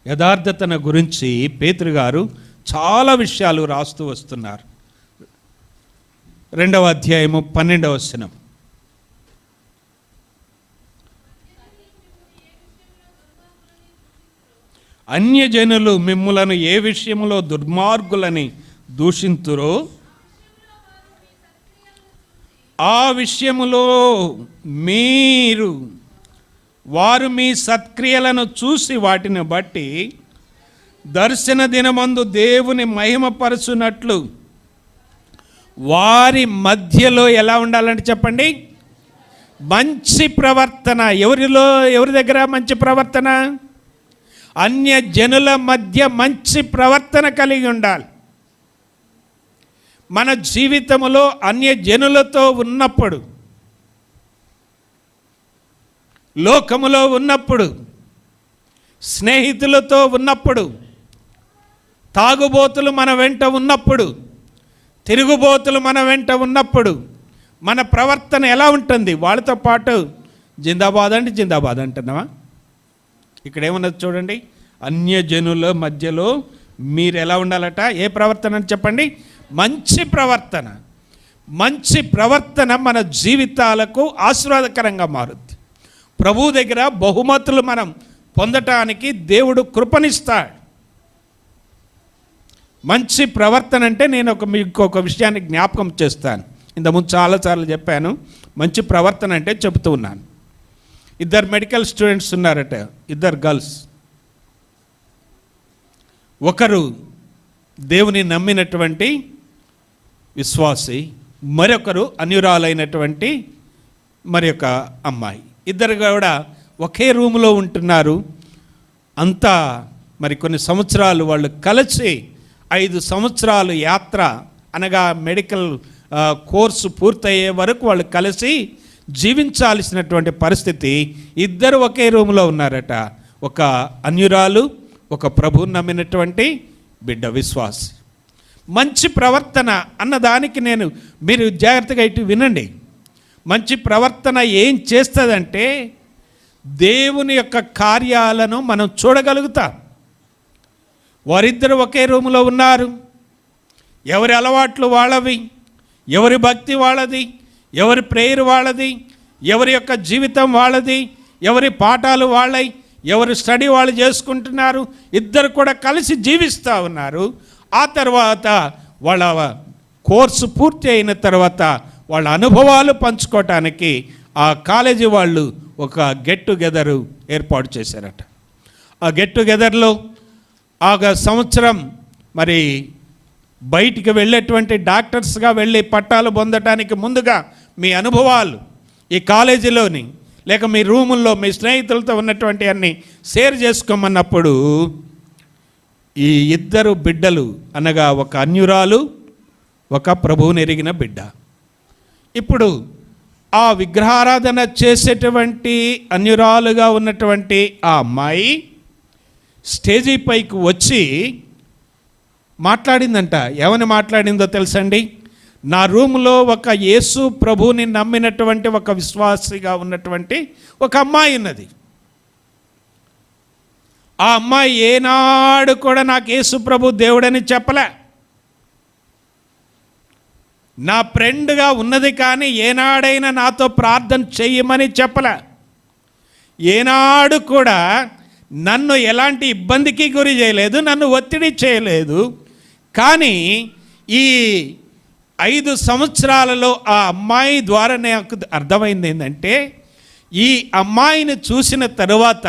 S1: యథార్థతను గురించి పేతురు గారు చాలా విషయాలు రాస్తూ వస్తున్నారు. 2వ అధ్యాయము 12వ వచనం. అన్యజనులు మిమ్ములను ఏ విషయంలో దుర్మార్గులని దూషింతురో ఆ విషయములో వారు మీ సత్క్రియలను చూసి వాటిని బట్టి దర్శన దినమందు దేవుని మహిమపరచునట్లు వారి మధ్యలో ఎలా ఉండాలంటే చెప్పండి? మంచి ప్రవర్తన. ఎవరి దగ్గర మంచి ప్రవర్తన? అన్య జనుల మధ్య మంచి ప్రవర్తన కలిగి ఉండాలి. మన జీవితంలో అన్య జనులతో ఉన్నప్పుడు, లోకములో ఉన్నప్పుడు, స్నేహితులతో ఉన్నప్పుడు, తాగుబోతులు మన వెంట ఉన్నప్పుడు, తిరుగుబోతులు మన వెంట ఉన్నప్పుడు మన ప్రవర్తన ఎలా ఉంటుంది? వాళ్ళతో పాటు జిందాబాద్ అంటే జిందాబాద్ అంటున్నావా? ఇక్కడ ఏమన్నది చూడండి, అన్యజనుల మధ్యలో మీరు ఎలా ఉండాలట? ఏ ప్రవర్తన అని చెప్పండి? మంచి ప్రవర్తన. మంచి ప్రవర్తన మన జీవితాలకు ఆశీర్వాదకరంగా మారుద్ది. ప్రభువు దగ్గర బహుమతులు మనం పొందటానికి దేవుడు కృపనిస్తాడు. మంచి ప్రవర్తన అంటే నేను మీకు ఒక విషయాన్ని జ్ఞాపకం చేస్తాను. ఇంతకుముందు చాలాసార్లు చెప్పాను. మంచి ప్రవర్తన అంటే చెబుతూ ఉన్నాను. 2 మెడికల్ స్టూడెంట్స్ ఉన్నారట, 2 గర్ల్స్. ఒకరు దేవుని నమ్మినటువంటి విశ్వాసి, మరొకరు అన్యురాలైనటువంటి మరి ఒక అమ్మాయి. ఇద్దరు కూడా ఒకే రూములో ఉంటున్నారు. అంతా మరి కొన్ని సంవత్సరాలు వాళ్ళు కలిసి 5 సంవత్సరాలు యాత్ర అనగా మెడికల్ కోర్సు పూర్తయ్యే వరకు వాళ్ళు కలిసి జీవించాల్సినటువంటి పరిస్థితి. ఇద్దరు ఒకే రూములో ఉన్నారట. ఒక అన్యురాలు, ఒక ప్రభువుని నమ్మినటువంటి బిడ్డ విశ్వాసి. మంచి ప్రవర్తన అన్నదానికి మీరు జాగ్రత్తగా ఇటు వినండి. మంచి ప్రవర్తన ఏం చేస్తుందంటే దేవుని యొక్క కార్యాలను మనం చూడగలుగుతాం. వారిద్దరు ఒకే రూములో ఉన్నారు. ఎవరి అలవాట్లు వాళ్ళవి, ఎవరి భక్తి వాళ్ళది, ఎవరి ప్రేయర్ వాళ్ళది, ఎవరి యొక్క జీవితం వాళ్ళది, ఎవరి పాఠాలు వాళ్ళవి, ఎవరి స్టడీ వాళ్ళు చేసుకుంటున్నారు. ఇద్దరు కూడా కలిసి జీవిస్తూ ఉన్నారు. ఆ తర్వాత వాళ్ళ కోర్సు పూర్తి అయిన తర్వాత వాళ్ళ అనుభవాలు పంచుకోవటానికి ఆ కాలేజీ వాళ్ళు ఒక గెట్ టుగెదర్ ఏర్పాటు చేశారట. ఆ గెట్ టుగెదర్లో ఆ సంవత్సరం మరి బయటికి వెళ్ళేటువంటి డాక్టర్స్గా వెళ్ళి పట్టాలు పొందటానికి ముందుగా మీ అనుభవాలు ఈ కాలేజీలోని లేక మీ రూముల్లో మీ స్నేహితులతో ఉన్నటువంటి అన్ని షేర్ చేసుకోమన్నప్పుడు ఈ ఇద్దరు బిడ్డలు అనగా ఒక అన్యురాలు, ఒక ప్రభువుని ఎరిగిన బిడ్డ, ఇప్పుడు ఆ విగ్రహారాధన చేసేటువంటి అన్యురాలుగా ఉన్నటువంటి ఆ అమ్మాయి స్టేజీ పైకి వచ్చి మాట్లాడిందంట. ఏమని మాట్లాడిందో తెలుసండి? నా రూములో ఒక యేసు ప్రభువుని నమ్మినటువంటి ఒక విశ్వాసిగా ఉన్నటువంటి ఒక అమ్మాయి ఉన్నది. ఆ అమ్మాయి ఏనాడు కూడా నాకు యేసు ప్రభు దేవుడని చెప్పలే. నా ఫ్రెండ్గా ఉన్నది కానీ ఏనాడైనా నాతో ప్రార్థన చెయ్యమని చెప్పలే. ఏనాడు కూడా నన్ను ఎలాంటి ఇబ్బందికి గురి చేయలేదు, నన్ను ఒత్తిడి చేయలేదు. కానీ ఈ 5 సంవత్సరాలలో ఆ అమ్మాయి ద్వారా నాకు అర్థమైంది ఏంటంటే, ఈ అమ్మాయిని చూసిన తరువాత,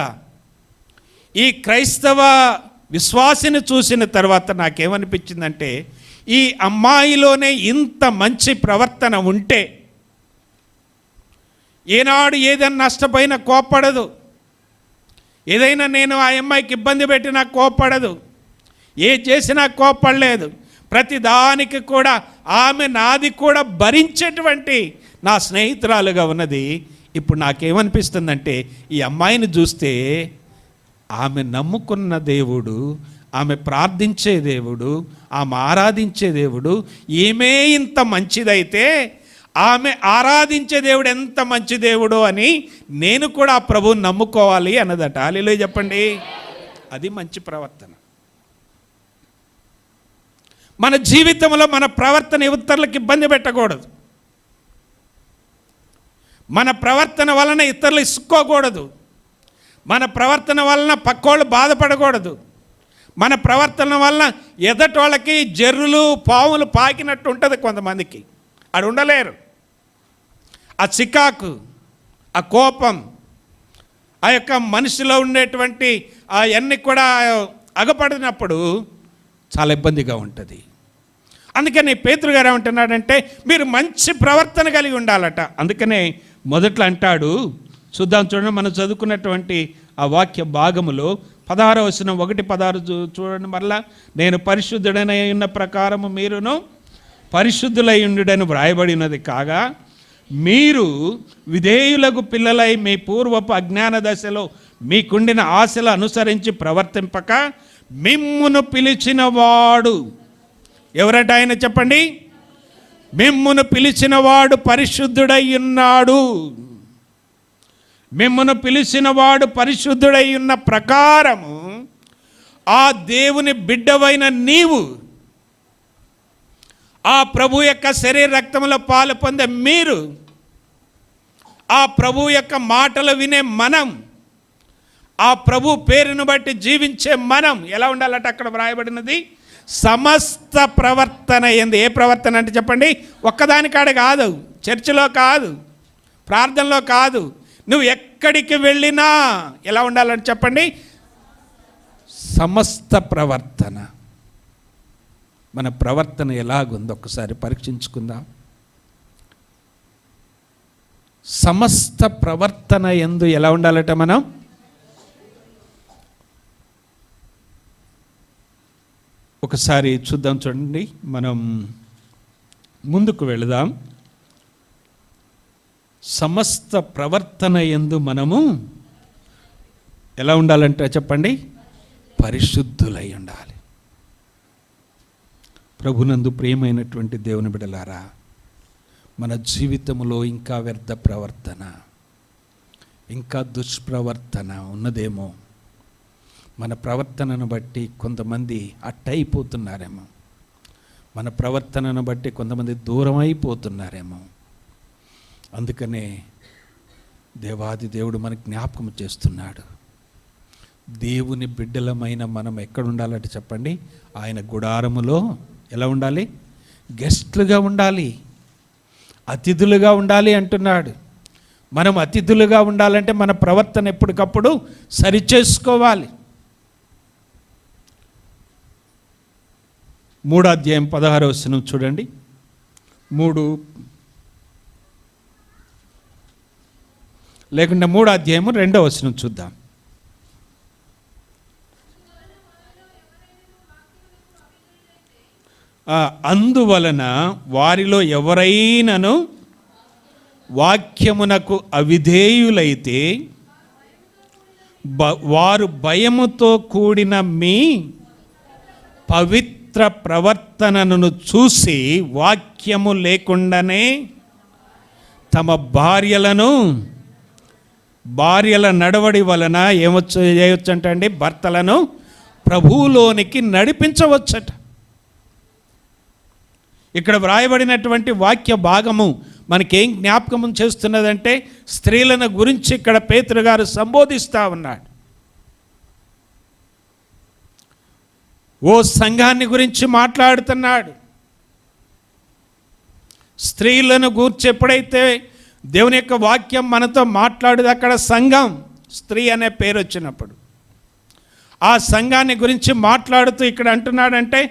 S1: ఈ క్రైస్తవ విశ్వాసిని చూసిన తర్వాత నాకేమనిపించిందంటే, ఈ అమ్మాయిలోనే ఇంత మంచి ప్రవర్తన ఉంటే ఏనాడు ఏదైనా నష్టపోయినా కోప్పడదు, ఏదైనా నేను ఆ అమ్మాయికి ఇబ్బంది పెట్టినా కోప్పడదు, ఏ చేసినా కోప్పడలేదు. ప్రతి దానికి కూడా ఆమె నాది కూడా భరించేటువంటి నా స్నేహితురాలుగా ఉన్నది. ఇప్పుడు నాకేమనిపిస్తుందంటే, ఈ అమ్మాయిని చూస్తే ఆమె నమ్ముకున్న దేవుడు, ఆమె ప్రార్థించే దేవుడు, ఆమె ఆరాధించే దేవుడు ఈమె ఇంత మంచిదైతే ఆమె ఆరాధించే దేవుడు ఎంత మంచి దేవుడో అని నేను కూడా ఆ ప్రభువుని నమ్ముకోవాలి అన్నదట. హల్లెలూయా చెప్పండి. అది మంచి ప్రవర్తన. మన జీవితంలో మన ప్రవర్తన ఇతరులకు ఇబ్బంది పెట్టకూడదు. మన ప్రవర్తన వలన ఇతరులు ఇసుకోకూడదు. మన ప్రవర్తన వలన పక్కోళ్ళు బాధపడకూడదు. మన ప్రవర్తన వలన ఎదటోళ్ళకి జర్రులు పాములు పాకినట్టు ఉంటుంది. కొంతమందికి అది ఉండలేరు. ఆ చికాకు, ఆ కోపం, ఆ యొక్క మనిషిలో ఉండేటువంటి అవన్నీ కూడా అగపడినప్పుడు చాలా ఇబ్బందిగా ఉంటుంది. అందుకని పేతురు గారు ఏమంటున్నాడంటే, మీరు మంచి ప్రవర్తన కలిగి ఉండాలట. అందుకనే మొదట్లో అంటాడు, చూద్దాం చూడండి, మనం చదువుకున్నటువంటి ఆ వాక్య భాగములో 16వ వచనం 1:16 చూడండి మరలా. నేను పరిశుద్ధుడనై ఉన్న ప్రకారము మీరును పరిశుద్ధులై ఉండుడని వ్రాయబడినది కాగా, మీరు విధేయులకు పిల్లలై మీ పూర్వపు అజ్ఞాన దశలో మీకుండిన ఆశలు అనుసరించి ప్రవర్తింపక, మిమ్మును పిలిచిన వాడు ఎవరట? ఆయన చెప్పండి. మిమ్మును పిలిచిన వాడు పరిశుద్ధుడై ఉన్నాడు. మిమ్మును పిలిచిన వాడు పరిశుద్ధుడై ఉన్న ప్రకారము ఆ దేవుని బిడ్డవైన నీవు, ఆ ప్రభు యొక్క శరీర రక్తములో పాలు పొందే మీరు ఆ ప్రభు యొక్క మాటలు వినే మనం, ఆ ప్రభు పేరును బట్టి జీవించే మనం ఎలా ఉండాలంటే అక్కడ వ్రాయబడినది సమస్త ప్రవర్తన యందు. ఏ ప్రవర్తన అంటే చెప్పండి, ఒక్కదానికాడ కాదు, చర్చిలో కాదు, ప్రార్థనలో కాదు, నువ్వు ఎక్కడికి వెళ్ళినా ఎలా ఉండాలంటే చెప్పండి, సమస్త ప్రవర్తన. మన ప్రవర్తన ఎలాగుందో ఒకసారి పరీక్షించుకుందాం. సమస్త ప్రవర్తన యందు ఎలా ఉండాలట మనం? ఒకసారి చూద్దాం, చూడండి, మనం ముందుకు వెళదాం. సమస్త ప్రవర్తన యందు మనము ఎలా ఉండాలంటే చెప్పండి, పరిశుద్ధులై ఉండాలి. ప్రభునందు ప్రియమైనటువంటి దేవుని బిడ్డలారా, మన జీవితంలో ఇంకా వ్యర్థ ప్రవర్తన, ఇంకా దుష్ప్రవర్తన ఉన్నదేమో. మన ప్రవర్తనను బట్టి కొంతమంది అట్టయిపోతున్నారేమో, మన ప్రవర్తనను బట్టి కొంతమంది దూరం అయిపోతున్నారేమో. అందుకనే దేవాది దేవుడు మనకు జ్ఞాపకం చేస్తున్నాడు. దేవుని బిడ్డలమైన మనం ఎక్కడ ఉండాలంటే చెప్పండి, ఆయన గుడారములో ఎలా ఉండాలి? గెస్ట్లుగా ఉండాలి, అతిథులుగా ఉండాలి అంటున్నాడు. మనం అతిథులుగా ఉండాలంటే మన ప్రవర్తన ఎప్పటికప్పుడు సరిచేసుకోవాలి. 3వ అధ్యాయం 16వ వచనం చూడండి. 3 లేకుంటే 3వ అధ్యాయము 2వ వచనం చూద్దాం. అందువలన వారిలో ఎవరైనాను వాక్యమునకు అవిధేయులైతే వారు భయముతో కూడిన మీ పవిత్ర ప్రవర్తనను చూసి వాక్యము లేకుండానే తమ భార్యల నడవడి వలన చేయొచ్చంట అండి, భర్తలను ప్రభువులోనికి నడిపించవచ్చట. ఇక్కడ వ్రాయబడినటువంటి వాక్య భాగము మనకేం జ్ఞాపకం చేస్తున్నదంటే, స్త్రీలను గురించి ఇక్కడ పేతురు గారు సంబోధిస్తూ ఉన్నాడు. ఓ సంఘాన్ని గురించి మాట్లాడుతున్నాడు. స్త్రీలను గూర్చి ఎప్పుడైతే దేవుని యొక్క వాక్యం మనతో మాట్లాడేది, అక్కడ సంఘం, స్త్రీ అనే పేరు వచ్చినప్పుడు ఆ సంఘాన్ని గురించి మాట్లాడుతూ ఇక్కడ అంటున్నాడంటే,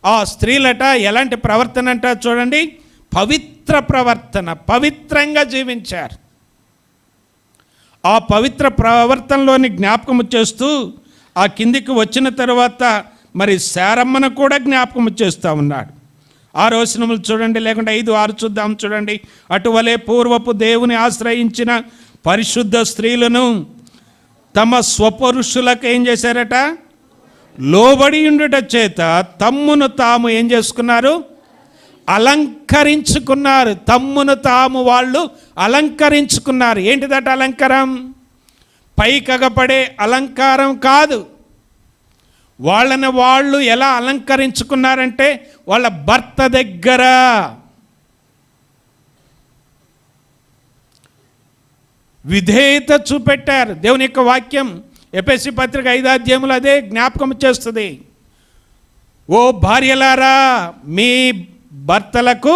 S1: ఆ స్త్రీలట ఎలాంటి ప్రవర్తన అంట చూడండి, పవిత్ర ప్రవర్తన, పవిత్రంగా జీవించారు. ఆ పవిత్ర ప్రవర్తనలోని జ్ఞాపకము చేస్తూ ఆ కిందికి వచ్చిన తర్వాత మరి శారమ్మను కూడా జ్ఞాపకము చేస్తూ ఉన్నాడు. 6వ వచనములు చూడండి, లేకుంటే 5, 6 చూద్దాం చూడండి. అటువలే పూర్వపు దేవుని ఆశ్రయించిన పరిశుద్ధ స్త్రీలను తమ స్వపురుషులకు ఏం చేశారట? లోబడి ఉండుట చేత తమ్మును తాము ఏం చేసుకున్నారు? అలంకరించుకున్నారు. తమ్మును తాము వాళ్ళు అలంకరించుకున్నారు. ఏంటిదట అలంకారం? పైకగపడే అలంకారం కాదు. వాళ్ళని వాళ్ళు ఎలా అలంకరించుకున్నారంటే, వాళ్ళ భర్త దగ్గర విధేయత చూపెట్టారు. దేవుని యొక్క వాక్యం ఎఫెసీ పత్రిక 5వ అధ్యాయంలో అదే జ్ఞాపకం చేస్తుంది. ఓ భార్యలారా, మీ భర్తలకు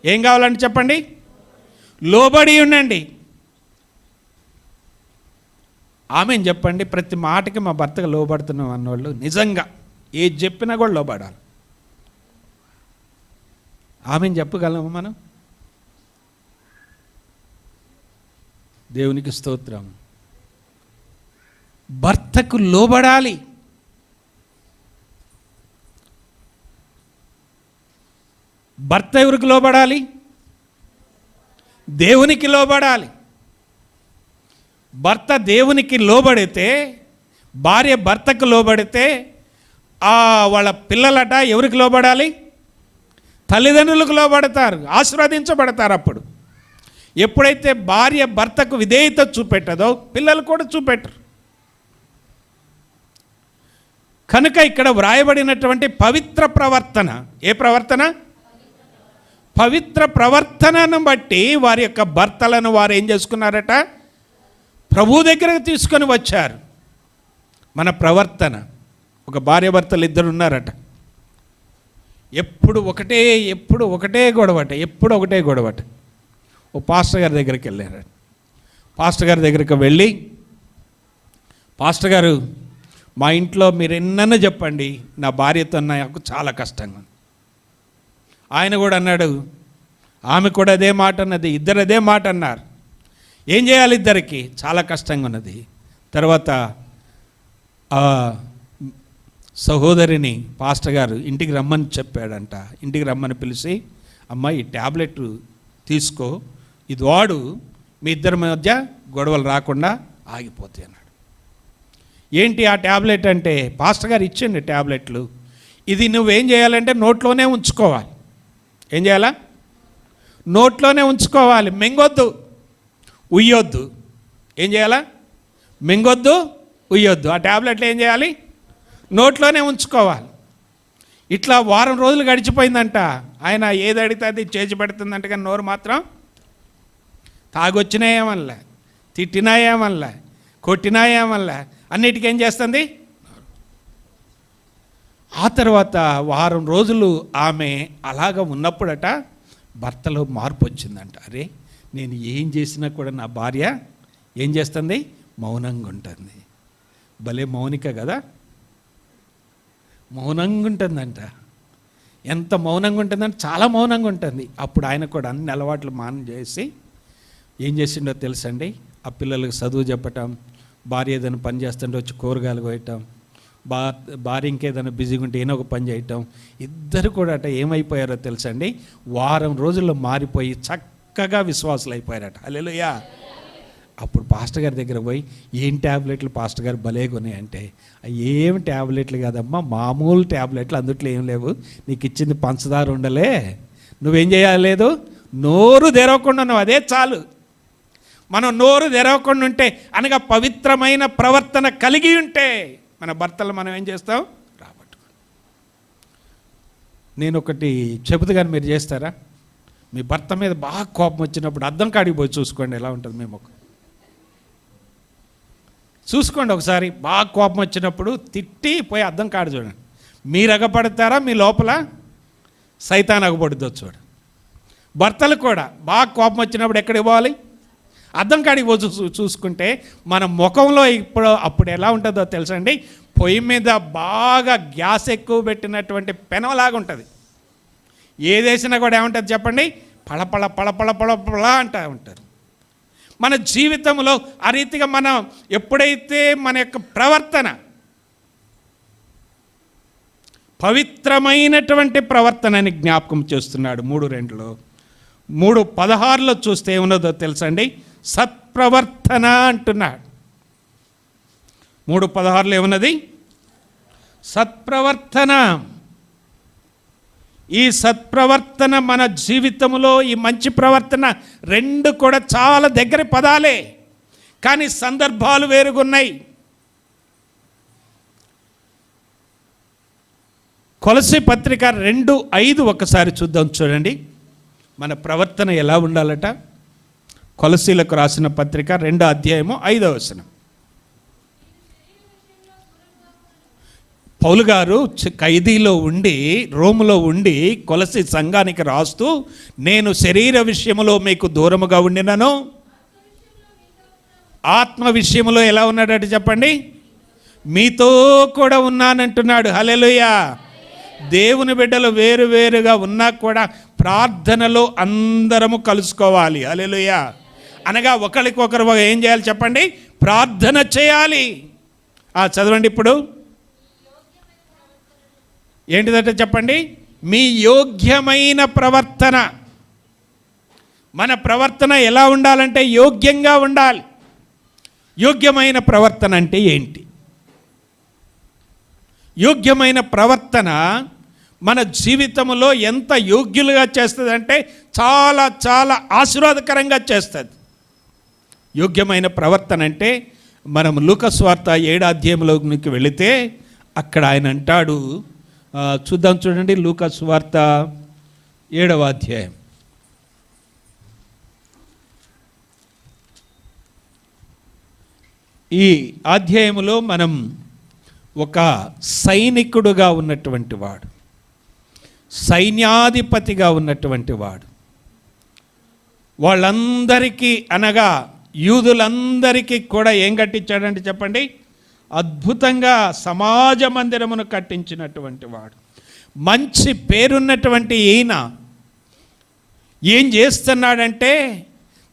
S1: ఏం కావాలంటే చెప్పండి, లోబడి ఉండండి. ఆమెను చెప్పండి, ప్రతి మాటకి మా భర్తకు లోబడుతున్నాం అన్నవాళ్ళు నిజంగా ఏది చెప్పినా కూడా లోబడాలి. ఆమెను చెప్పగలము మనం? దేవునికి స్తోత్రం. భర్తకు లోబడాలి. భర్త ఎవరికి లోబడాలి? దేవునికి లోబడాలి. భర్త దేవునికి లోబడితే, భార్య భర్తకు లోబడితే, వాళ్ళ పిల్లలట ఎవరికి లోబడాలి? తల్లిదండ్రులకు లోబడతారు, ఆశీర్వదించబడతారు. అప్పుడు ఎప్పుడైతే భార్య భర్తకు విధేయత చూపెట్టదో, పిల్లలు కూడా చూపెట్టరు. కనుక ఇక్కడ వ్రాయబడినటువంటి పవిత్ర ప్రవర్తన, ఏ ప్రవర్తన? పవిత్ర ప్రవర్తనను బట్టి వారి యొక్క భర్తలను వారు ఏం చేసుకున్నారట, ప్రభు దగ్గరకు తీసుకొని వచ్చారు. మన ప్రవర్తన, ఒక భార్య భర్తలు ఇద్దరు ఉన్నారట, ఎప్పుడు ఒకటే గొడవట. ఓ పాస్టర్ గారి దగ్గరికి వెళ్ళారట. పాస్టర్ గారి దగ్గరికి వెళ్ళి, పాస్టర్ గారు, మా ఇంట్లో మీరు ఎన్నన్నా చెప్పండి, నా భార్యతో నాకు చాలా కష్టంగా ఉంది. ఆయన కూడా అన్నాడు, ఆమె కూడా అదే మాట అన్నది, ఇద్దరు అదే మాట అన్నారు. ఏం చేయాలి, ఇద్దరికి చాలా కష్టంగా ఉన్నది. తర్వాత సహోదరిని పాస్టర్ గారు ఇంటికి రమ్మని చెప్పాడంట. ఇంటికి రమ్మని పిలిచి, అమ్మ ఈ ట్యాబ్లెట్ తీసుకో, ఇది వాడు, మీ ఇద్దరి మధ్య గొడవలు రాకుండా ఆగిపోతాయి అన్నాడు. ఏంటి ఆ ట్యాబ్లెట్ అంటే, పాస్టర్ గారు ఇచ్చిండి ట్యాబ్లెట్లు. ఇది నువ్వేం చేయాలంటే నోట్లోనే ఉంచుకోవాలి. ఏం చేయాలా, నోట్లోనే ఉంచుకోవాలి, మింగొద్దు, ఉయ్యొద్దు. ఏం చేయాలా, మింగొద్దు, ఉయ్యొద్దు. ఆ ట్యాబ్లెట్లు ఏం చేయాలి, నోట్లోనే ఉంచుకోవాలి. ఇట్లా వారం రోజులు గడిచిపోయిందంట. ఆయన ఏది అడిగితే అది చేసి పెడుతుందంట, కానీ నోరు మాత్రం తాగొచ్చినా ఏమనలే, తిట్టినా ఏమనలే, కొట్టినా ఏమనలే, అన్నిటికీ ఏం చేస్తుంది. ఆ తర్వాత వారం రోజులు ఆమె అలాగ ఉన్నప్పుడట భర్తలో మార్పు వచ్చిందంట. అరే, నేను ఏం చేసినా కూడా నా భార్య ఏం చేస్తుంది, మౌనంగా ఉంటుంది. భలే మౌనిక కదా, మౌనంగా ఉంటుందంట. ఎంత మౌనంగా ఉంటుందంటే చాలా మౌనంగా ఉంటుంది. అప్పుడు ఆయన కూడా అన్ని అలవాట్లు మానం చేసి ఏం చేసిండో తెలుసండి, ఆ పిల్లలకు చదువు చెప్పటం, భార్య ఏదైనా పని చేస్తుంటే వచ్చి కూరగాయలు కోయటం, భార్య ఇంకేదైనా బిజీగా ఉంటే ఏదో ఒక పని చేయటం. ఇద్దరు కూడా అట ఏమైపోయారో తెలుసండి, వారం రోజుల్లో మారిపోయి చక్కగా విశ్వాసులు అయిపోయారట. హల్లెలూయా. అప్పుడు పాస్టర్ గారి దగ్గర పోయి, ఏం ట్యాబ్లెట్లు పాస్టర్ గారు భలే కొన్నాయంటే, ఏం ట్యాబ్లెట్లు కాదమ్మా, మామూలు ట్యాబ్లెట్లు, అందుట్లో ఏం లేవు, నీకు ఇచ్చింది పంచదార ఉండలే, నువ్వేం చేయలేదు, నోరు తెరవకుండా ఉన్నావు, అదే చాలు. మనం నోరు తెరవకుండా ఉంటే, అనగా పవిత్రమైన ప్రవర్తన కలిగి ఉంటే మన భర్తలు మనం ఏం చేస్తాం, రాబట్టుకో. నేను ఒకటి చెబుతూ కానీ మీరు చేస్తారా, మీ భర్త మీద బాగా కోపం వచ్చినప్పుడు అద్దం కాడికి పోయి చూసుకోండి ఎలా ఉంటుంది. మేము చూసుకోండి ఒకసారి, బాగా కోపం వచ్చినప్పుడు తిట్టి పోయి అద్దం కాడు చూడండి. మీరు ఎగపడతారా, మీ లోపల సైతాన్ ఎగపడుద్దో చూడండి. భర్తలు కూడా బాగా కోపం వచ్చినప్పుడు ఎక్కడికి పోవాలి, అద్దం కాడికి పోయి చూసుకుంటే మన ముఖంలో అప్పుడు ఎలా ఉంటుందో తెలుసండి, పొయ్యి మీద బాగా గ్యాస్ ఎక్కువ పెట్టినటువంటి పెనంలాగా ఉంటుంది. ఏదేసినా కూడా ఏముంటుంది చెప్పండి, పళపళ పళపళ పళపళ అంటూ ఉంటారు. మన జీవితంలో ఆ రీతిగా మనం ఎప్పుడైతే మన యొక్క ప్రవర్తన పవిత్రమైనటువంటి ప్రవర్తనని జ్ఞాపకం చేస్తున్నాడు. 3:2లో 3:16లో చూస్తే ఏమున్నదో తెలుసండి, సత్ప్రవర్తన అంటున్నాడు. 3:16లో ఏమున్నది, సత్ప్రవర్తన. ఈ సత్ప్రవర్తన మన జీవితంలో, ఈ మంచి ప్రవర్తన రెండు కూడా చాలా దగ్గర పదాలే, కానీ సందర్భాలు వేరుగున్నాయి. కొలస్సీ పత్రిక 2:5 ఒకసారి చూద్దాం చూడండి, మన ప్రవర్తన ఎలా ఉండాలట. కొలస్సీలకు రాసిన పత్రిక 2:5 పౌలు గారు ఖైదీలో ఉండి, రోములో ఉండి కొలస్సీ సంఘానికి రాస్తూ, నేను శరీర విషయంలో మీకు దూరముగా ఉండినను ఆత్మ విషయంలో ఎలా ఉన్నాడట చెప్పండి, మీతో కూడా ఉన్నానంటున్నాడు. హల్లెలూయా. దేవుని బిడ్డలు వేరువేరుగా ఉన్నా కూడా ప్రార్థనలో అందరము కలుసుకోవాలి. హల్లెలూయా. అనగా ఒకరికొకరు ఏం చేయాలి చెప్పండి, ప్రార్థన చేయాలి. చదవండి ఇప్పుడు, ఏంటిదంటే చెప్పండి, మీ యోగ్యమైన ప్రవర్తన. మన ప్రవర్తన ఎలా ఉండాలంటే యోగ్యంగా ఉండాలి. యోగ్యమైన ప్రవర్తన అంటే ఏంటి? యోగ్యమైన ప్రవర్తన మన జీవితంలో ఎంత యోగ్యులుగా చేస్తుంది అంటే చాలా చాలా ఆశీర్వాదకరంగా చేస్తుంది. యోగ్యమైన ప్రవర్తన అంటే మనం లూకా సువార్త 7:00 వెళితే అక్కడ ఆయన అంటాడు, చూద్దాం చూడండి, లూకా సువార్త 7:00. ఈ అధ్యాయములో మనం ఒక సైనికుడుగా ఉన్నటువంటి వాడు, సైన్యాధిపతిగా ఉన్నటువంటి వాడు, వాళ్ళందరికీ అనగా యూదులందరికీ కూడా ఏం కట్టించాడంటే చెప్పండి, అద్భుతంగా సమాజ మందిరమును కట్టించినటువంటి వాడు. మంచి పేరున్నటువంటి ఈయన ఏం చేస్తున్నాడంటే,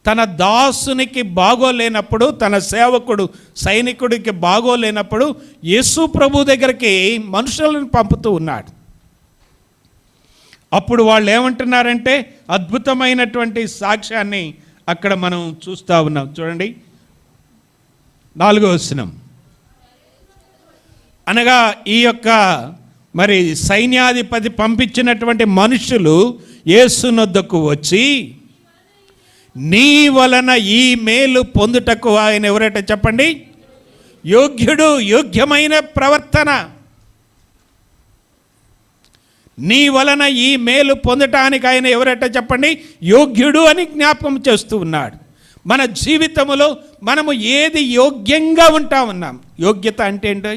S1: తన దాసునికి బాగోలేనప్పుడు, తన సేవకుడు సైనికుడికి బాగోలేనప్పుడు యేసు ప్రభు దగ్గరికి మనుషులను పంపుతూ ఉన్నాడు. అప్పుడు వాళ్ళు ఏమంటున్నారంటే, అద్భుతమైనటువంటి సాక్ష్యాన్ని అక్కడ మనం చూస్తూ ఉన్నాం. చూడండి 4వ వచనం. అనగా ఈ యొక్క మరి సైన్యాధిపతి పంపించినటువంటి మనుషులు యేసునొద్దకు వచ్చి, నీ వలన ఈ మేలు పొందుటకు ఆయన ఎవరట చెప్పండి, యోగ్యుడు, యోగ్యమైన ప్రవర్తన, నీ వలన ఈ మేలు పొందటానికి ఆయన ఎవరట చెప్పండి, యోగ్యుడు అని జ్ఞాపకం చేస్తూ ఉన్నాడు. మన జీవితంలో మనము ఏది యోగ్యంగా ఉంటా ఉన్నాం. యోగ్యత అంటే ఏంటో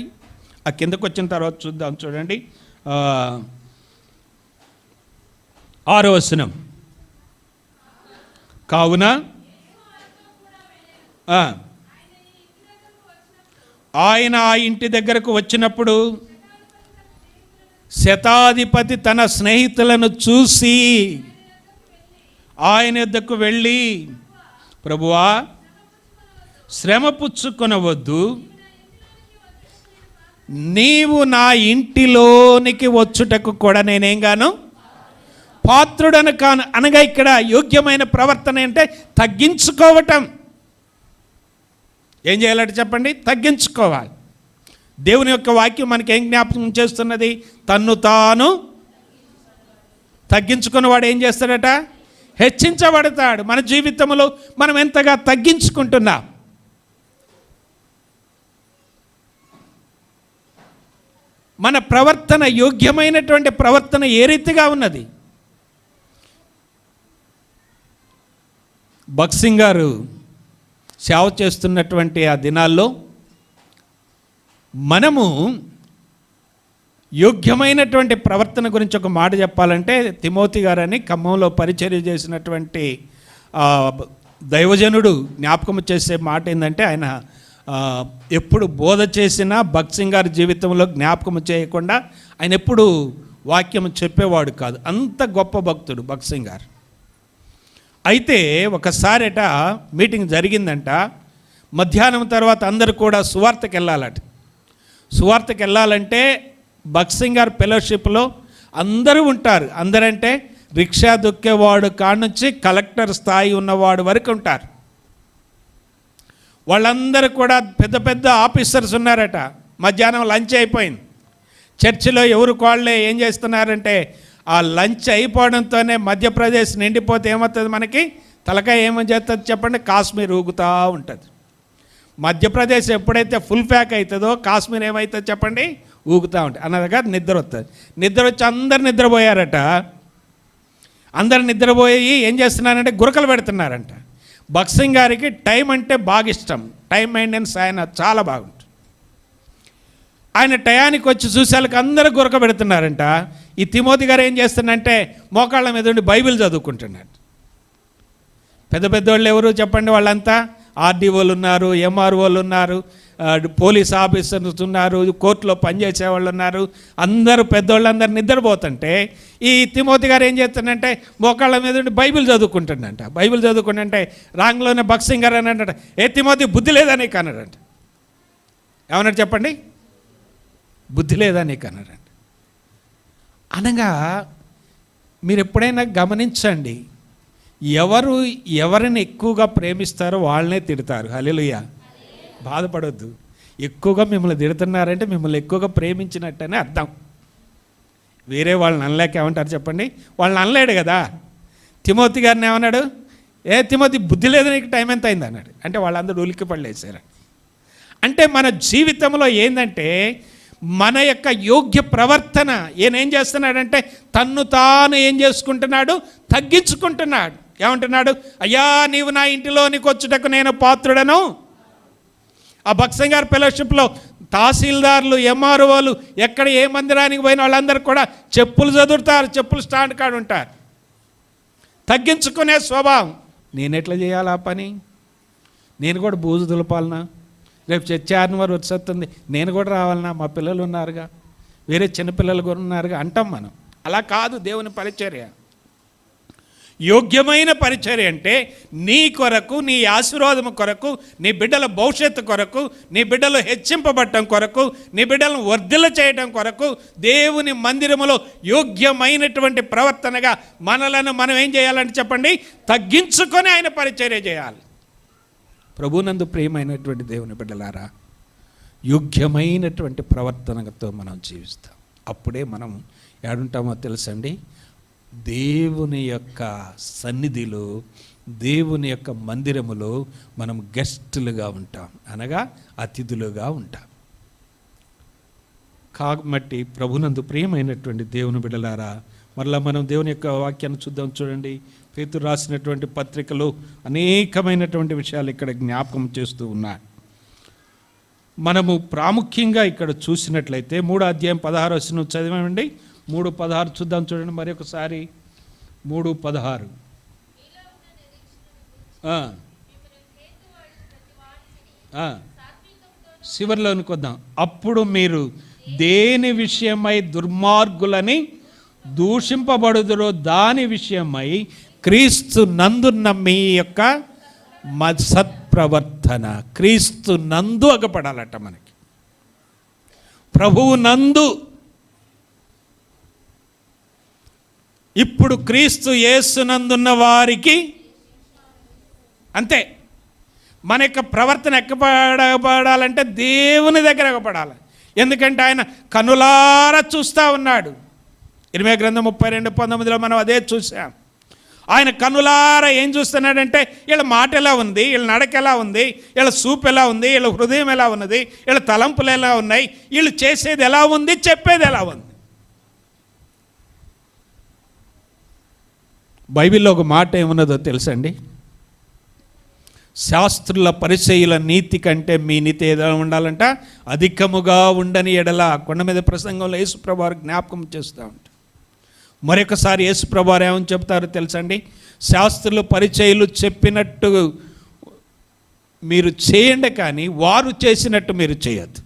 S1: ఆ కిందకు వచ్చిన తర్వాత చూద్దాం. చూడండి 6వ వచనం. కావున ఆయన ఆ ఇంటి దగ్గరకు వచ్చినప్పుడు శతాధిపతి తన స్నేహితులను చూసి ఆయన యొద్దకు వెళ్ళి, ప్రభువా, శ్రమ పుచ్చుకొనవద్దు, నీవు నా ఇంటిలోనికి వచ్చుటకు కూడా నేనేం గాను పాత్రుడను కాను. అనగా ఇక్కడ యోగ్యమైన ప్రవర్తన అంటే తగ్గించుకోవటం. ఏం చేయాలంటే చెప్పండి, తగ్గించుకోవాలి. దేవుని యొక్క వాక్యం మనకి ఏం జ్ఞాపకం చేస్తున్నది, తన్ను తాను తగ్గించుకున్నవాడు ఏం చేస్తాడట, హెచ్చించబడతాడు. మన జీవితంలో మనం ఎంతగా తగ్గించుకుంటున్నాం. మన ప్రవర్తన యోగ్యమైనటువంటి ప్రవర్తన ఏ రీతిగా ఉన్నది. భక్సింగ్ గారు సేవ చేస్తున్నటువంటి ఆ దినాల్లో మనము యోగ్యమైనటువంటి ప్రవర్తన గురించి ఒక మాట చెప్పాలంటే, తిమోతి గారని ఖమ్మంలో పరిచర్య చేసినటువంటి దైవజనుడు జ్ఞాపకం చేసే మాట ఏంటంటే, ఆయన ఎప్పుడు బోధ చేసినా భక్సింగ్ గారి జీవితంలో జ్ఞాపకం చేయకుండా ఆయన ఎప్పుడు వాక్యం చెప్పేవాడు కాదు. అంత గొప్ప భక్తుడు భక్సింగ్ గారు. అయితే ఒకసారట మీటింగ్ జరిగిందంట. మధ్యాహ్నం తర్వాత అందరూ కూడా సువార్తకి వెళ్ళాలట. సువార్తకి వెళ్ళాలంటే భక్సింగ్ గారు ఫెలోషిప్లో అందరూ ఉంటారు. అందరంటే రిక్షా దొక్కేవాడు కానుంచి కలెక్టర్ స్థాయి ఉన్నవాడు వరకు ఉంటారు. వాళ్ళందరూ కూడా పెద్ద పెద్ద ఆఫీసర్స్ ఉన్నారట. మధ్యాహ్నం లంచ్ అయిపోయింది. చర్చిలో ఎవరు వాళ్ళే ఏం చేస్తున్నారంటే, ఆ లంచ్ అయిపోవడంతోనే మధ్యప్రదేశ్ నిండిపోతే ఏమవుతుంది, మనకి తలకాయ ఏమని చేస్తుంది చెప్పండి, కాశ్మీర్ ఊగుతూ ఉంటుంది. మధ్యప్రదేశ్ ఎప్పుడైతే ఫుల్ ప్యాక్ అవుతుందో కాశ్మీర్ ఏమవుతుంది చెప్పండి, ఊగుతూ ఉంటుంది. అన్నదిగా నిద్ర వస్తుంది. నిద్ర వచ్చి అందరు నిద్రపోయారట. అందరు నిద్రపోయి ఏం చేస్తున్నారంటే గురకలు పెడుతున్నారంట. భక్సింగ్ గారికి టైం అంటే బాగా ఇష్టం. టైం మెయింటెనెన్స్ ఆయన చాలా బాగుంటుంది. ఆయన టయానికి వచ్చి చూసేళ్ళకి అందరూ గురక పెడుతున్నారంట. ఈ తిమోతి గారు ఏం చేస్తున్నారంటే మోకాళ్ళ మీద ఉండి బైబిల్ చదువుకుంటున్నాడు. పెద్ద పెద్దవాళ్ళు ఎవరు చెప్పండి, వాళ్ళంతా ఆర్డీఓలు ఉన్నారు, ఎంఆర్ఓలు ఉన్నారు, పోలీస్ ఆఫీసర్స్ ఉన్నారు, కోర్టులో పనిచేసే వాళ్ళు ఉన్నారు. అందరూ పెద్దవాళ్ళందరూ నిద్రపోతుంటే ఈ తిమోతి గారు ఏం చేస్తాడంటే మోకాళ్ళ మీద ఉండి బైబిల్ చదువుకుంటుండంట. బైబిల్ చదువుకుంటుంటే రాంగ్లోనే భక్సింగ్ గారు అని అంట, ఏ తిమోతి బుద్ధి లేదా నీకు అన్నాడంట. ఏమన్నాడు చెప్పండి, బుద్ధి లేదా నీకు అన్నాడంట. అనగా మీరు ఎప్పుడైనా గమనించండి, ఎవరు ఎవరిని ఎక్కువగా ప్రేమిస్తారో వాళ్ళనే తిడతారు. హల్లెలూయా. బాధపడొద్దు. ఎక్కువగా మిమ్మల్ని తిడుతున్నారంటే మిమ్మల్ని ఎక్కువగా ప్రేమించినట్టనే అర్థం. వేరే వాళ్ళని అనలేక ఏమంటారు చెప్పండి, వాళ్ళని అనలేడు కదా. తిమోతి గారిని ఏమన్నాడు, ఏ తిమోతి బుద్ధి లేదు నీకు, టైం ఎంత అయింది అన్నాడు. అంటే వాళ్ళందరూ ఉలిక్కి పడలేసారు. అంటే మన జీవితంలో ఏంటంటే మన యొక్క యోగ్య ప్రవర్తన ఏం చేస్తున్నాడంటే తన్ను తాను ఏం చేసుకుంటున్నాడు, తగ్గించుకుంటున్నాడు. ఏమంటున్నాడు, అయ్యా నీవు నా ఇంటిలోనికి వచ్చుటకు నేను పాత్రుడను. ఆ భక్సింగార్ ఫెలోషిప్లో తహసీల్దార్లు, ఎంఆర్ఓలు, ఎక్కడ ఏ మందిరానికి పోయిన వాళ్ళందరూ కూడా చెప్పులు చదువుతారు, చెప్పులు స్టాండ్ కాడ ఉంటారు. తగ్గించుకునే స్వభావం. నేను ఎట్లా చేయాలి ఆ పని? నేను కూడా బూజు దులపాలనా? రేపు చర్చారిని వారు వచ్చేస్తుంది, నేను కూడా రావాలన్నా? మా పిల్లలు ఉన్నారుగా, వేరే చిన్నపిల్లలు కూడా ఉన్నారుగా అంటాం మనం. అలా కాదు దేవుని పరిచర్య. యోగ్యమైన పరిచర్య అంటే నీ కొరకు, నీ ఆశీర్వాదం కొరకు, నీ బిడ్డల భవిష్యత్తు కొరకు, నీ బిడ్డలు హెచ్చింపబడటం కొరకు, నీ బిడ్డలను వర్ధిల్ల చేయడం కొరకు దేవుని మందిరములో యోగ్యమైనటువంటి ప్రవర్తనగా మనలను మనం ఏం చేయాలంటే చెప్పండి, తగ్గించుకొని ఆయన పరిచర్య చేయాలి. ప్రభునందు ప్రియమైనటువంటి దేవుని బిడ్డలారా, యోగ్యమైనటువంటి ప్రవర్తనతో మనం జీవిస్తాం. అప్పుడే మనం ఏడుంటామో తెలుసండి, దేవుని యొక్క సన్నిధిలో, దేవుని యొక్క మందిరములో మనం గెస్టులుగా ఉంటాం, అనగా అతిథులుగా ఉంటాం. కాబట్టి ప్రభునందు ప్రియమైనటువంటి దేవుని బిడ్డలారా, మరలా మనం దేవుని యొక్క వాక్యాన్ని చూద్దాం. చూడండి, పేతురు రాసినటువంటి పత్రికలో అనేకమైనటువంటి విషయాలు ఇక్కడ జ్ఞాపకం చేస్తూ ఉన్నాయి. మనము ప్రాముఖ్యంగా ఇక్కడ చూసినట్లయితే 3వ అధ్యాయం 16వ వచనం చదివామండి. 3:16 చూద్దాం. చూడండి మరి ఒకసారి. 3:16 చివరిలోనికి వద్దాం. అప్పుడు మీరు దేని విషయమై దుర్మార్గులని దూషింపబడుదురో దాని విషయమై క్రీస్తు నందున్న మీ యొక్క సత్ప్రవర్తన, క్రీస్తు నందు అగపడాలట మనకి, ప్రభువు నందు. ఇప్పుడు క్రీస్తు యేసునందున్న వారికి అంతే. మన యొక్క ప్రవర్తన ఎక్కపడాలంటే దేవుని దగ్గర ఎక్కపడాలి. ఎందుకంటే ఆయన కనులారా చూస్తూ ఉన్నాడు. ఇర్మీయా గ్రంథం 32:19లో మనం అదే చూసాం. ఆయన కనులారా ఏం చూస్తున్నాడంటే వీళ్ళ మాట ఎలా ఉంది, వీళ్ళ నడక ఎలా ఉంది, వీళ్ళ చూపు ఎలా ఉంది, వీళ్ళ హృదయం ఎలా ఉన్నది, వీళ్ళ తలంపులు ఎలా ఉన్నాయి, వీళ్ళు చేసేది ఎలా ఉంది, చెప్పేది ఎలా ఉంది. బైబిల్లో ఒక మాట ఏమున్నదో తెలుసండి, శాస్త్రుల పరిచయుల నీతి కంటే మీ నీతి ఏదైనా ఉండాలంట అధికముగా ఉండని ఎడల. కొండ మీద ప్రసంగంలో యేసుప్రభు వారు జ్ఞాపకం చేస్తూ ఉంటారు. మరొకసారి యేసుప్రభు వారు ఏమని చెప్తారో తెలుసండి, శాస్త్రులు పరిచయులు చెప్పినట్టు మీరు చేయండి, కానీ వారు చేసినట్టు మీరు చేయొద్దు.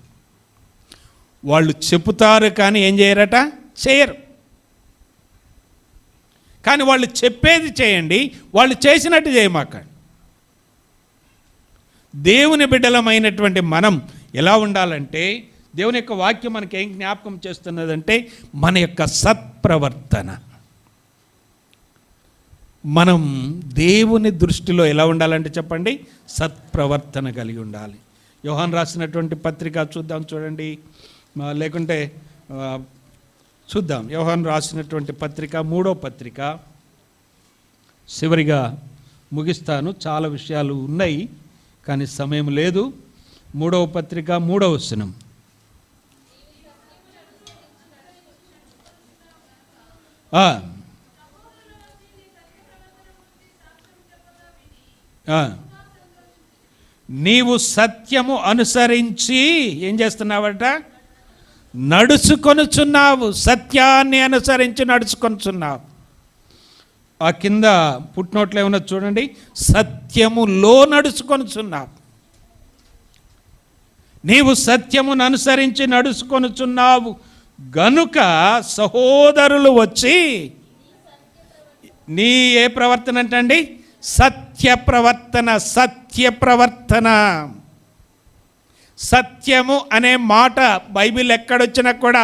S1: వాళ్ళు చెబుతారు కానీ ఏం చేయరట, చేయరు. కానీ వాళ్ళు చెప్పేది చేయండి, వాళ్ళు చేసినట్టు చేయమాకండి. దేవుని బిడ్డలమైనటువంటి మనం ఎలా ఉండాలంటే, దేవుని యొక్క వాక్యం మనకి ఏం జ్ఞాపకం చేస్తున్నదంటే మన యొక్క సత్ప్రవర్తన. మనం దేవుని దృష్టిలో ఎలా ఉండాలంటే చెప్పండి, సత్ప్రవర్తన కలిగి ఉండాలి. యోహాను రాసినటువంటి పత్రిక చూద్దాం. చూడండి, లేకుంటే చూద్దాం. యోహాను రాసినటువంటి పత్రిక 3వ పత్రిక, చివరిగా ముగిస్తాను. చాలా విషయాలు ఉన్నాయి కానీ సమయం లేదు. 3వ పత్రిక 3వ వచనం. నీవు సత్యము అనుసరించి ఏం చేస్తున్నావట, నడుచుకొనుచున్నావు. సత్యాన్ని అనుసరించి నడుచుకొనుచున్నావు. ఆ కింద పుట్టినోట్లు ఏమన్నా చూడండి, సత్యములో నడుచుకొనుచున్నావు. నీవు సత్యమును అనుసరించి నడుచుకొనుచున్నావు గనుక సహోదరులు వచ్చి నీ ఏ ప్రవర్తన అంటండి, సత్య ప్రవర్తన. సత్య ప్రవర్తన, సత్యము అనే మాట బైబిల్ ఎక్కడొచ్చినా కూడా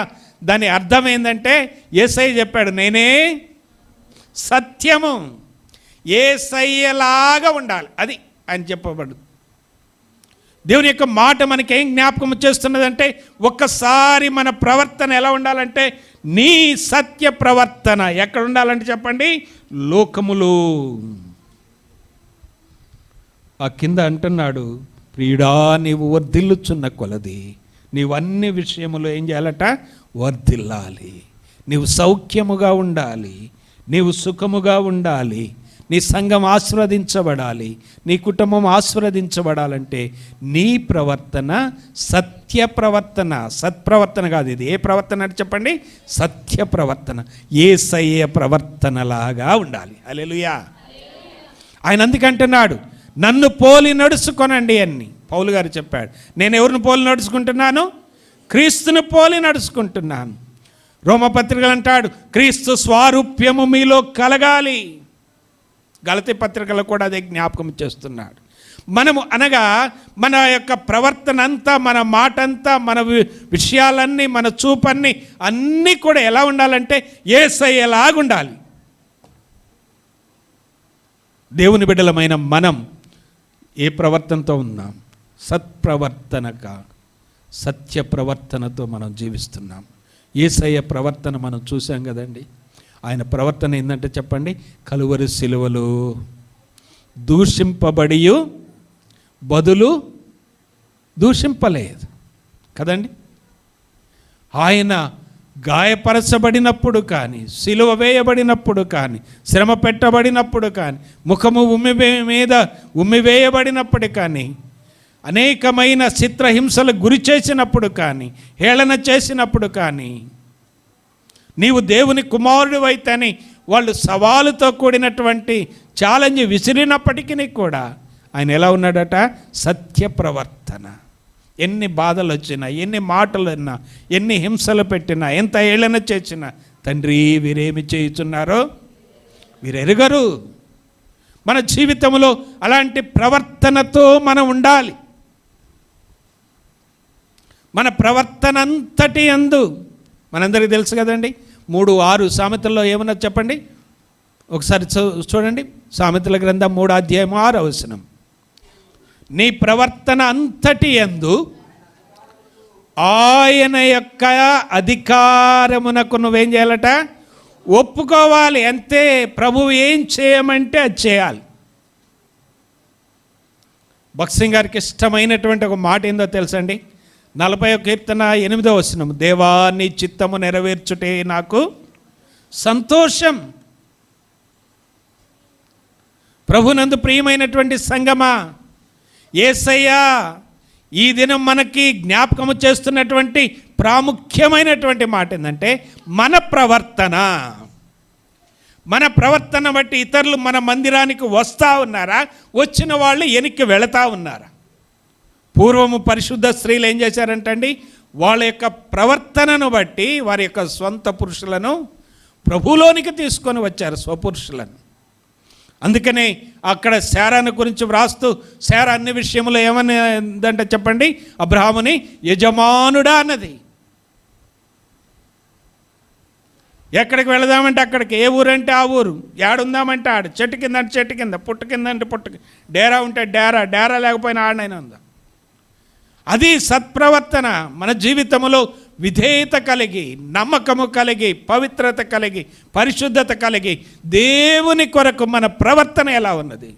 S1: దాని అర్థం ఏంటంటే, యేసయ్య చెప్పాడు నేనే సత్యము. యేసయ్యలాగా ఉండాలి, అది అని చెప్పబడు. దేవుని యొక్క మాట మనకేం జ్ఞాపకం చేస్తున్నదంటే, ఒక్కసారి మన ప్రవర్తన ఎలా ఉండాలంటే, నీ సత్య ప్రవర్తన ఎక్కడ ఉండాలంటే చెప్పండి, లోకములో. ఆ కింద అంటున్నాడు, ప్రియుడా నీవు వర్ధిల్లుచున్న కొలది నీవు అన్ని విషయములో ఏం చేయాలట, వర్ధిల్లాలి. నీవు సౌఖ్యముగా ఉండాలి, నీవు సుఖముగా ఉండాలి, నీ సంఘం ఆశీర్వదించబడాలి, నీ కుటుంబం ఆశీర్వదించబడాలంటే నీ ప్రవర్తన సత్య ప్రవర్తన, సత్ప్రవర్తన కాదు. ఇది ఏ ప్రవర్తన అని చెప్పండి? సత్య ప్రవర్తన, యేసయ్య ప్రవర్తనలాగా ఉండాలి. హల్లెలూయా. ఆయన అందుకంటున్నాడు, నన్ను పోలి నడుచుకొనండి అని పౌలు గారు చెప్పాడు. నేను ఎవరిని పోలి నడుచుకుంటున్నాను? క్రీస్తుని పోలి నడుచుకుంటున్నాను. రోమపత్రికలు అంటాడు, క్రీస్తు స్వారూప్యము మీలో కలగాలి. గలతీ పత్రికలో కూడా అదే జ్ఞాపకం చేస్తున్నాడు. మనము అనగా మన యొక్క ప్రవర్తన అంతా, మన మాట అంతా, మన విషయాలన్నీ, మన చూపన్నీ అన్నీ కూడా ఎలా ఉండాలంటే యేసయ్యలాగా ఉండాలి. దేవుని బిడ్డలమైన మనం ఏ ప్రవర్తనతో ఉన్నాం? సత్ప్రవర్తనక, సత్య ప్రవర్తనతో మనం జీవిస్తున్నాం. యేసయ్య ప్రవర్తన మనం చూసాం కదండి. ఆయన ప్రవర్తన ఏంటంటే చెప్పండి, కలువరి సిలువలో దూషింపబడి బదులు దూషింపలేదు కదండి. ఆయన గాయపరచబడినప్పుడు కానీ, సిలువ వేయబడినప్పుడు కానీ, శ్రమ పెట్టబడినప్పుడు కానీ, ముఖము ఉమ్మివేయబడినప్పుడు కానీ, అనేకమైన చిత్రహింసలకు గురి చేసినప్పుడు కానీ, హేళన చేసినప్పుడు కానీ, నీవు దేవుని కుమారుడు అయితేని వాళ్ళు సవాలుతో కూడినటువంటి ఛాలెంజ్ విసిరినప్పటికీ కూడా ఆయన ఎలా ఉన్నాడట? సత్య ప్రవర్తన. ఎన్ని బాధలు వచ్చినా, ఎన్ని మాటలు విన్నా, ఎన్ని హింసలు పెట్టినా, ఎంత ఏళన చేసినా, తండ్రి వీరేమి చేయుచున్నారో వీరెరుగరు. మన జీవితంలో అలాంటి ప్రవర్తనతో మనం ఉండాలి. మన ప్రవర్తన అంతటి యందు మనందరికీ తెలుసు కదండి, 3:6 సామెతల్లో ఏమన్నా చెప్పండి ఒకసారి చూడండి. సామెతల గ్రంథం 3:6 నీ ప్రవర్తన అంతటి యందు ఆయన యొక్క అధికారమునకు నువ్వేం చేయాలట? ఒప్పుకోవాలి. అంతే. ప్రభువు ఏం చేయమంటే అది చేయాలి. భక్సింగ్ గారికి ఇష్టమైనటువంటి ఒక మాట ఏందో తెలుసండి? 40వ కీర్తన 8వ దేవా నీ చిత్తము నెరవేర్చుటే నాకు సంతోషం. ప్రభునందు ప్రియమైనటువంటి సంగమా, యేసయ్య ఈ దినం మనకి జ్ఞాపకము చేస్తున్నటువంటి ప్రాముఖ్యమైనటువంటి మాట ఏంటంటే మన ప్రవర్తన బట్టి ఇతరులు మన మందిరానికి వస్తూ ఉన్నారా? వచ్చిన వాళ్ళు వెనక్కి వెళతా ఉన్నారా? పూర్వము పరిశుద్ధ స్త్రీలు ఏం చేశారంటండి? వాళ్ళ యొక్క ప్రవర్తనను బట్టి వారి యొక్క స్వంత పురుషులను ప్రభులోనికి తీసుకొని వచ్చారు, స్వపురుషులను. అందుకనే అక్కడ శారాను గురించి వ్రాస్తూ, శారా అన్ని విషయంలో ఏమన్నదంటే చెప్పండి, అబ్రహాముని యజమానుడా అన్నది. ఎక్కడికి వెళదామంటే అక్కడికి, ఏ ఊరంటే ఆ ఊరు, ఏడుందామంటే ఆడు, చెట్టు కింద అంటే చెట్టు కింద, పుట్టు కింద అంటే పుట్టు, డేరా ఉంటే డేరా లేకపోయినా ఆడనైనా ఉందా. అది సత్ప్రవర్తన. మన జీవితంలో విధేయత కలిగి, నమ్మకము కలిగి, పవిత్రత కలిగి, పరిశుద్ధత కలిగి, దేవుని కొరకు మన ప్రవర్తన ఎలా ఉన్నది?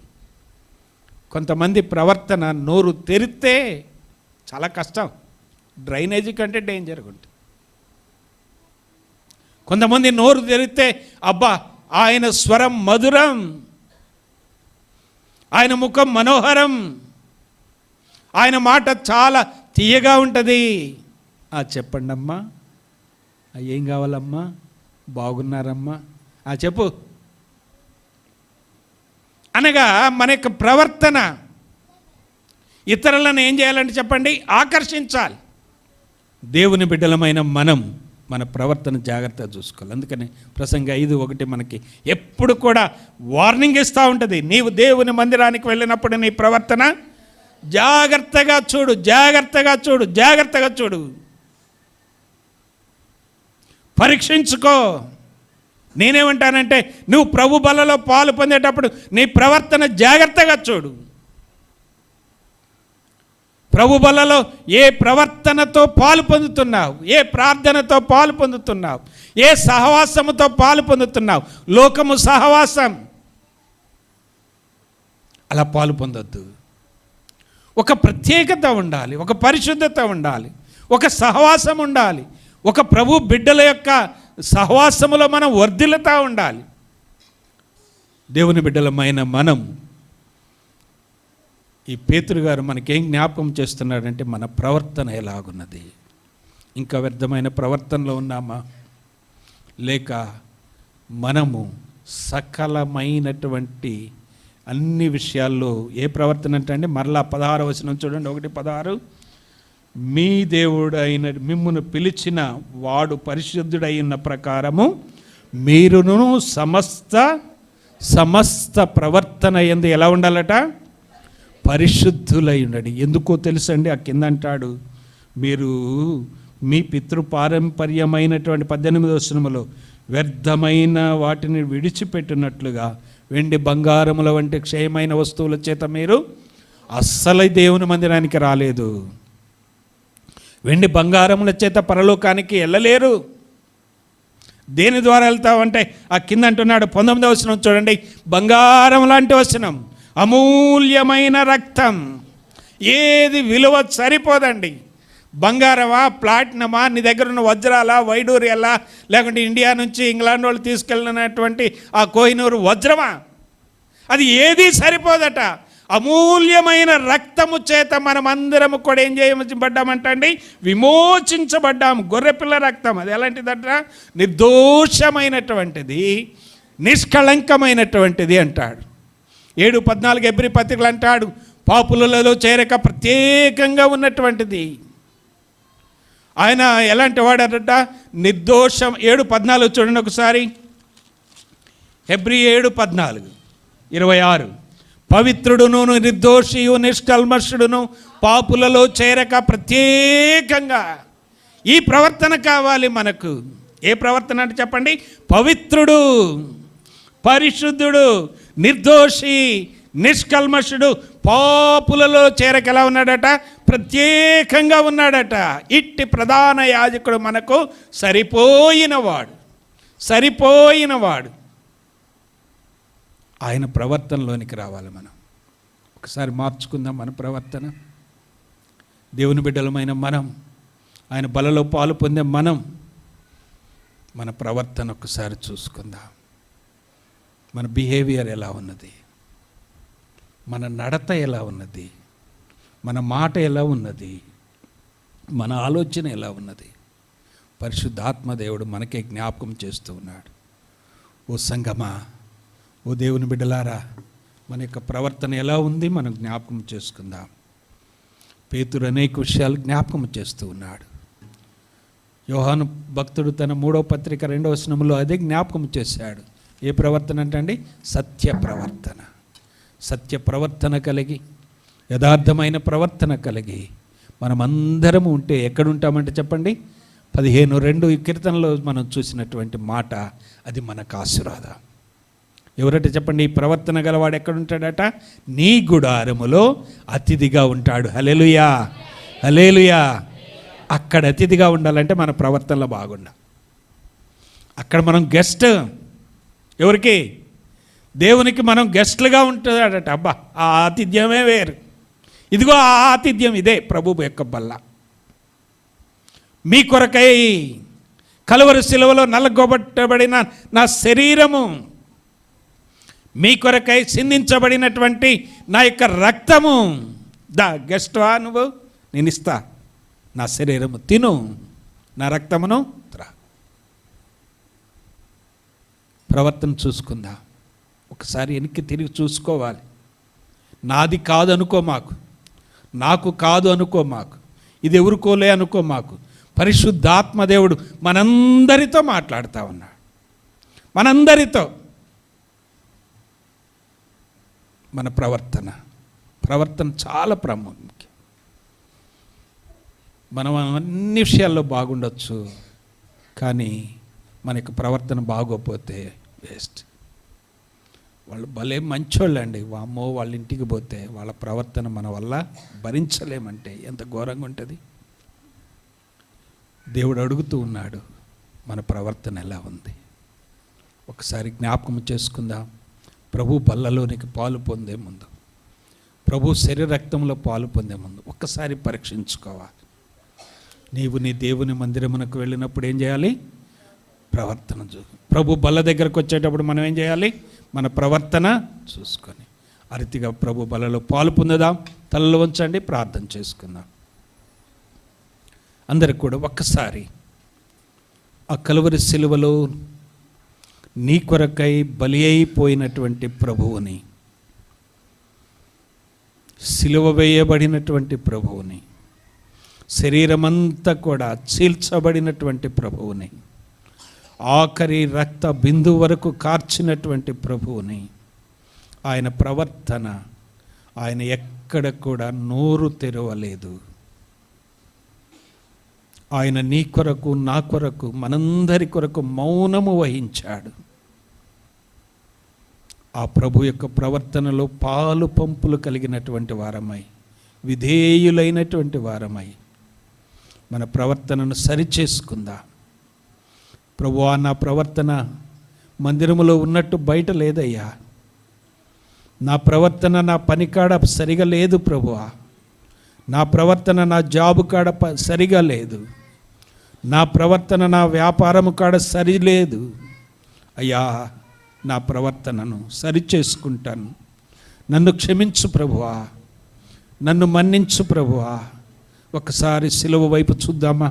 S1: కొంతమంది ప్రవర్తన నోరు తెరిస్తే చాలా కష్టం, డ్రైనేజీ కంటే డేంజర్గా ఉంటుంది. కొంతమంది నోరు తెరిస్తే అబ్బా ఆయన స్వరం మధురం, ఆయన ముఖం మనోహరం, ఆయన మాట చాలా తీయగా ఉంటుంది. చెప్పండి అమ్మా, ఏం కావాలమ్మా, బాగున్నారమ్మా, చెప్పు అనగా మన యొక్క ప్రవర్తన ఇతరులను ఏం చేయాలంటే చెప్పండి, ఆకర్షించాలి. దేవుని బిడ్డలమైన మనం మన ప్రవర్తన జాగ్రత్తగా చూసుకోవాలి. అందుకని ప్రసంగ 5:1 మనకి ఎప్పుడు కూడా వార్నింగ్ ఇస్తూ ఉంటుంది. నీవు దేవుని మందిరానికి వెళ్ళినప్పుడు నీ ప్రవర్తన జాగ్రత్తగా చూడు, జాగ్రత్తగా చూడు, జాగ్రత్తగా చూడు, పరీక్షించుకో. నేనేమంటానంటే నువ్వు ప్రభు బలలో పాలు పొందేటప్పుడు నీ ప్రవర్తన జాగ్రత్తగా చూడు. ప్రభు బలలో ఏ ప్రవర్తనతో పాలు పొందుతున్నావు, ఏ ప్రార్థనతో పాలు పొందుతున్నావు, ఏ సహవాసముతో పాలు పొందుతున్నావు. లోకము సహవాసం, అలా పాలు పొందొద్దు. ఒక ప్రత్యేకత ఉండాలి, ఒక పరిశుద్ధత ఉండాలి, ఒక సహవాసం ఉండాలి, ఒక ప్రభు బిడ్డల యొక్క సహవాసములో మనం వర్ధిల్లుతూ ఉండాలి. దేవుని బిడ్డలమైన మనం, ఈ పేతురు గారు మనకేం జ్ఞాపకం చేస్తున్నాడంటే మన ప్రవర్తన ఎలాగున్నది. ఇంకా వ్యర్థమైన ప్రవర్తనలో ఉన్నామా, లేక మనము సకలమైనటువంటి అన్ని విషయాల్లో ఏ ప్రవర్తన అంటే అండి, మరలా 16వ వచనం చూడండి, 1:16, మీ దేవుడు అయిన మిమ్మును పిలిచిన వాడు పరిశుద్ధుడై ఉన్న ప్రకారము మీరును సమస్త ప్రవర్తన యందు ఎలా ఉండాలట, పరిశుద్ధులై ఉండండి. ఎందుకో తెలుసండి, ఆ కింద అంటాడు, మీరు మీ పితృపారంపర్యమైనటువంటి 18వ వచనములో వ్యర్థమైన వాటిని విడిచిపెట్టినట్లుగా వెండి బంగారముల వంటి క్షయమైన వస్తువుల చేత మీరు అస్సలు దేవుని మందిరానికి రాలేదు. వెండి బంగారముల చేత పరలోకానికి వెళ్ళలేరు. దేని ద్వారా వెళ్తామంటే ఆ కింద అంటున్నాడు 19వ వచనం చూడండి, బంగారం లాంటి వచనం, అమూల్యమైన రక్తం. ఏది విలువ సరిపోదండి. బంగారమా, ప్లాటినమా, నీ దగ్గర ఉన్న వజ్రాలా, వైడూర్యాలా, లేకుంటే ఇండియా నుంచి ఇంగ్లాండ్ వాళ్ళు తీసుకెళ్ళినటువంటి ఆ కోహినూరు వజ్రమా, అది ఏది సరిపోదట. అమూల్యమైన రక్తము చేత మనం అందరము కూడా ఏం చేయబడ్డామంటండి, విమోచించబడ్డాము. గొర్రెపిల్ల రక్తం, అది ఎలాంటిదట, నిర్దోషమైనటువంటిది, నిష్కళంకమైనటువంటిది అంటాడు. 7:14 ఎబ్రీ పత్రికలు అంటాడు, పాపులలో చేరక ప్రత్యేకంగా ఉన్నటువంటిది. ఆయన ఎలాంటి వాడట, నిర్దోషం. 7:14 చూడండి ఒకసారి, హెబ్రీ 7:14-26, పవిత్రుడును నిర్దోషియు నిష్కల్మషుడును పాపులలో చేరక ప్రత్యేకంగా. ఈ ప్రవర్తన కావాలి మనకు. ఏ ప్రవర్తన అంటే చెప్పండి, పవిత్రుడు, పరిశుద్ధుడు, నిర్దోషి, నిష్కల్మషుడు, పాపులలో చేరక ఎలా ఉన్నాడట, ప్రత్యేకంగా ఉన్నాడట. ఇట్టి ప్రధాన యాజకుడు మనకు సరిపోయినవాడు. ఆయన ప్రవర్తనలోనికి రావాలి. మనం ఒకసారి మార్చుకుందాం మన ప్రవర్తన. దేవుని బిడ్డలమైన మనం, ఆయన బలలో పాలు పొందే మనం, మన ప్రవర్తన ఒకసారి చూసుకుందాం. మన బిహేవియర్ ఎలా ఉన్నది, మన నడత ఎలా ఉన్నది, మన మాట ఎలా ఉన్నది, మన ఆలోచన ఎలా ఉన్నది. పరిశుద్ధాత్మ దేవుడు మనకే జ్ఞాపకం చేస్తూ ఉన్నాడు. ఓ సంగమా, ఓ దేవుని బిడ్డలారా, మన యొక్క ప్రవర్తన ఎలా ఉంది మనం జ్ఞాపకం చేసుకుందాం. పేతురు అనేక విషయాలు జ్ఞాపకం చేస్తూ ఉన్నాడు. యోహాను భక్తుడు తన 3వ పత్రిక 2వ వచనంలో అదే జ్ఞాపకం చేశాడు. ఏ ప్రవర్తన అంటే అండి, సత్య ప్రవర్తన కలిగి, యథార్థమైన ప్రవర్తన కలిగి మనమందరము ఉంటే ఎక్కడుంటామంటే చెప్పండి, 15:2 ఈ కీర్తనలో మనం చూసినటువంటి మాట, అది మనకు ఆశీర్వాదం. ఎవరంటే చెప్పండి, ఈ ప్రవర్తన గలవాడు ఎక్కడుంటాడట, నీ గుడారములో అతిథిగా ఉంటాడు. హల్లెలూయా, హల్లెలూయా. అక్కడ అతిథిగా ఉండాలంటే మన ప్రవర్తనలో బాగుండాలి. అక్కడ మనం గెస్ట్, ఎవరికి, దేవునికి మనం గెస్ట్లుగా ఉంటుందట. అబ్బా, ఆ ఆతిథ్యమే వేరు. ఇదిగో ఆ ఆతిథ్యం ఇదే ప్రభు యొక్క బల్ల. మీ కొరకై కలువరి శిలువలో నలగొట్టబడిన నా శరీరము, మీ కొరకై సిందించబడినటువంటి నా యొక్క రక్తము. దా గెస్ట్వా నువ్వు, నేను ఇస్తా, నా శరీరము తిను, నా రక్తమును త్రా. ప్రవర్తన చూసుకుందా, ఒకసారి వెనక్కి తిరిగి చూసుకోవాలి. నాది కాదు అనుకో మాకు, నాకు కాదు అనుకో మాకు, ఇది ఎవరికోలే అనుకో మాకు. పరిశుద్ధాత్మదేవుడు మనందరితో మాట్లాడుతూ ఉన్నాడు. మనందరితో మన ప్రవర్తన చాలా ప్రాముఖ్యం. మనం అన్ని విషయాల్లో బాగుండొచ్చు, కానీ మనకి ప్రవర్తన బాగోపోతే వేస్ట్. వాళ్ళు భలే మంచోళ్ళు అండి, వామ్మో వాళ్ళ ఇంటికి పోతే వాళ్ళ ప్రవర్తన మన వల్ల భరించలేమంటే ఎంత ఘోరంగా ఉంటుంది. దేవుడు అడుగుతూ ఉన్నాడు, మన ప్రవర్తన ఎలా ఉంది ఒకసారి జ్ఞాపకం చేసుకుందాం. ప్రభు బల్లలోనికి పాలు పొందే ముందు, ప్రభు శరీర రక్తంలో పాలు పొందే ముందు ఒక్కసారి పరీక్షించుకోవాలి. నీవు నీ దేవుని మందిరమునకు వెళ్ళినప్పుడు ఏం చేయాలి, ప్రవర్తన ప్రభు బల్ల దగ్గరకు వచ్చేటప్పుడు మనం ఏం చేయాలి, మన ప్రవర్తన చూసుకొని ఆ రీతిగా ప్రభు బలలో పాలు పొందుదాం. తలలో ఉంచండి, ప్రార్థన చేసుకుందాం. అందరికి కూడా ఒక్కసారి ఆ కలువరి సిలువలో నీ కొరకై బలి అయిపోయినటువంటి ప్రభువుని, సిలువ వేయబడినటువంటి ప్రభువుని, శరీరమంతా కూడా చీల్చబడినటువంటి ప్రభువుని, ఆఖరి రక్త బిందు వరకు కార్చినటువంటి ప్రభువుని, ఆయన ప్రవర్తన, ఆయన ఎక్కడ కూడా నోరు తెరవలేదు. ఆయన నీ కొరకు, నా కొరకు, మనందరి కొరకు మౌనము వహించాడు. ఆ ప్రభు యొక్క ప్రవర్తనలో పాలు పంపులు కలిగినటువంటి వారమై, విధేయులైనటువంటి వారమై మన ప్రవర్తనను సరిచేసుకుందా. ప్రభువా, నా ప్రవర్తన మందిరములో ఉన్నట్టు బయట లేదయ్యా. నా ప్రవర్తన నా పని కాడ సరిగా లేదు ప్రభువా. నా ప్రవర్తన నా జాబు కాడ సరిగా లేదు. నా ప్రవర్తన నా వ్యాపారము కాడ సరిలేదు. అయ్యా, నా ప్రవర్తనను సరిచేసుకుంటాను. నన్ను క్షమించు ప్రభువా, నన్ను మన్నించు ప్రభువా. ఒకసారి సిలువ వైపు చూద్దామా?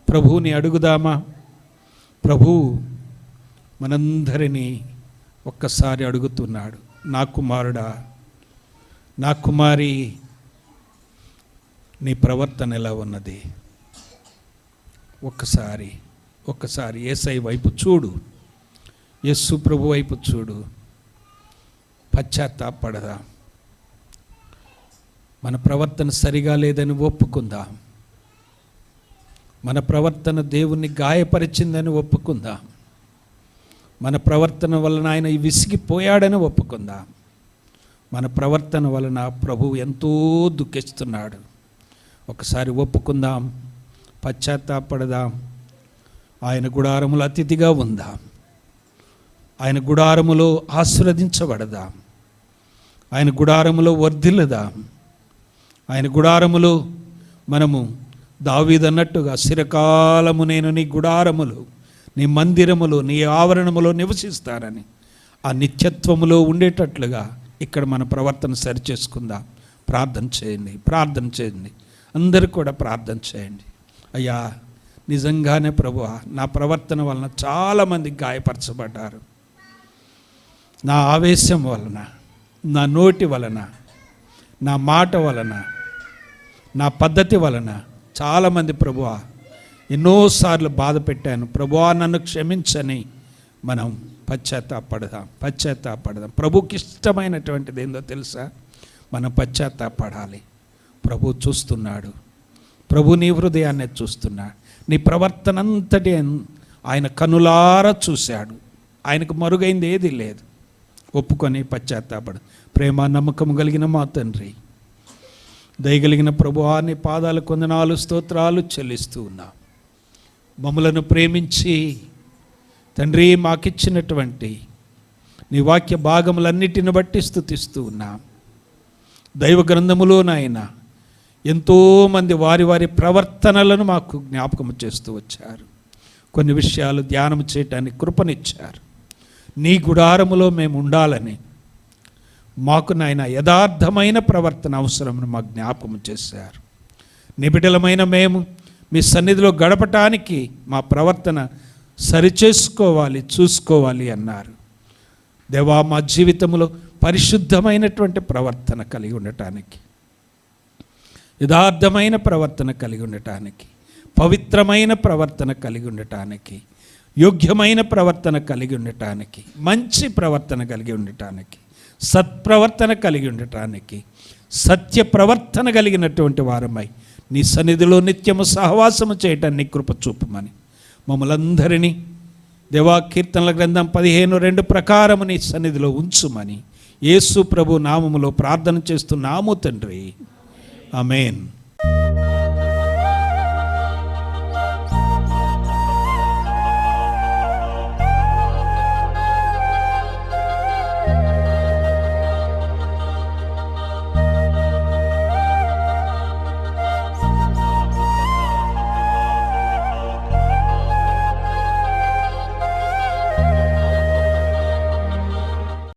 S1: ప్రభువుని అడుగుదామా? ప్రభు మనందరినీ ఒక్కసారి అడుగుతున్నాడు. నా కుమారుడా, నా కుమారి, నీ ప్రవర్తన ఎలా ఉన్నది? ఒక్కసారి యేసయ్య వైపు చూడు, యేసు ప్రభు వైపు చూడు. పశ్చాత్తాపడదా. మన ప్రవర్తన సరిగా లేదని ఒప్పుకుందాం. మన ప్రవర్తన దేవుణ్ణి గాయపరిచిందని ఒప్పుకుందాం. మన ప్రవర్తన వలన ఆయన విసిగిపోయాడని ఒప్పుకుందాం. మన ప్రవర్తన వలన ప్రభువు ఎంతో దుఃఖిస్తున్నాడు. ఒకసారి ఒప్పుకుందాం, పశ్చాత్తాపడదాం. ఆయన గుడారములో అతిథిగా ఉందాం. ఆయన గుడారములో ఆశీర్వదించబడదాం. ఆయన గుడారములో వర్ధిల్లుదాం. ఆయన గుడారములో మనము దావీదన్నట్టుగా చిరకాలము నేను నీ గుడారములో, నీ మందిరములో, నీ ఆవరణములో నివసిస్తానని ఆ నిత్యత్వములో ఉండేటట్లుగా ఇక్కడ మన ప్రవర్తన సరిచేసుకుందాం. ప్రార్థన చేయండి. అందరూ కూడా ప్రార్థన చేయండి. అయ్యా, నిజంగానే ప్రభువా, నా ప్రవర్తన వలన చాలామంది గాయపరచబడ్డారు. నా ఆవేశం వలన, నా నోటి వలన, నా మాట వలన, నా పద్ధతి వలన చాలామంది ప్రభువా ఎన్నోసార్లు బాధ పెట్టాను. ప్రభువా, నన్ను క్షమించని మనం పశ్చాత్తాపడదాం. ప్రభుకి ఇష్టమైనటువంటిది ఏందో తెలుసా? మనం పశ్చాత్తాపడాలి. ప్రభు చూస్తున్నాడు. ప్రభు నీ హృదయాన్ని చూస్తున్నాడు. నీ ప్రవర్తన అంతటి ఆయన కనులారా చూశాడు. ఆయనకు మరుగైంది ఏది లేదు. ఒప్పుకొని పశ్చాత్తాపడు. ప్రేమ నమ్మకం కలిగిన మా తండ్రి, దయగలిగిన ప్రభువా, నీ పాదాల కొందనాలు స్తోత్రాలు చెల్లిస్తూ ఉన్నాం. మమ్మలను ప్రేమించి తండ్రి మాకిచ్చినటువంటి నీ వాక్య భాగములన్నిటిని బట్టి స్తుతిస్తూ ఉన్నాం. దైవ గ్రంథములో నాయన ఎంతోమంది వారి వారి ప్రవర్తనలను మాకు జ్ఞాపకం చేస్తూ వచ్చారు. కొన్ని విషయాలు ధ్యానం చేయటానికి కృపనిచ్చారు. నీ గుడారములో మేము ఉండాలని మాకు నాయన యథార్థమైన ప్రవర్తన అవసరమని మాకు జ్ఞాపకం చేశారు. నిబిడలమైన మేము మీ సన్నిధిలో గడపటానికి మా ప్రవర్తన సరిచేసుకోవాలి, చూసుకోవాలి అన్నారు. దేవా, మా జీవితంలో పరిశుద్ధమైనటువంటి ప్రవర్తన కలిగి ఉండటానికి, యథార్థమైన ప్రవర్తన కలిగి ఉండటానికి, పవిత్రమైన ప్రవర్తన కలిగి ఉండటానికి, యోగ్యమైన ప్రవర్తన కలిగి ఉండటానికి, మంచి ప్రవర్తన కలిగి ఉండటానికి, సత్ప్రవర్తన కలిగి ఉండటానికి, సత్య ప్రవర్తన కలిగినటువంటి వారమై నీ సన్నిధిలో నిత్యము సహవాసము చేయటాన్ని కృప చూపమని మమ్మలందరినీ దేవా కీర్తనల గ్రంథం 15:2 ప్రకారము నీ సన్నిధిలో ఉంచుమని యేసు ప్రభు నామములో ప్రార్థన చేస్తున్నాము తండ్రి. ఆమేన్.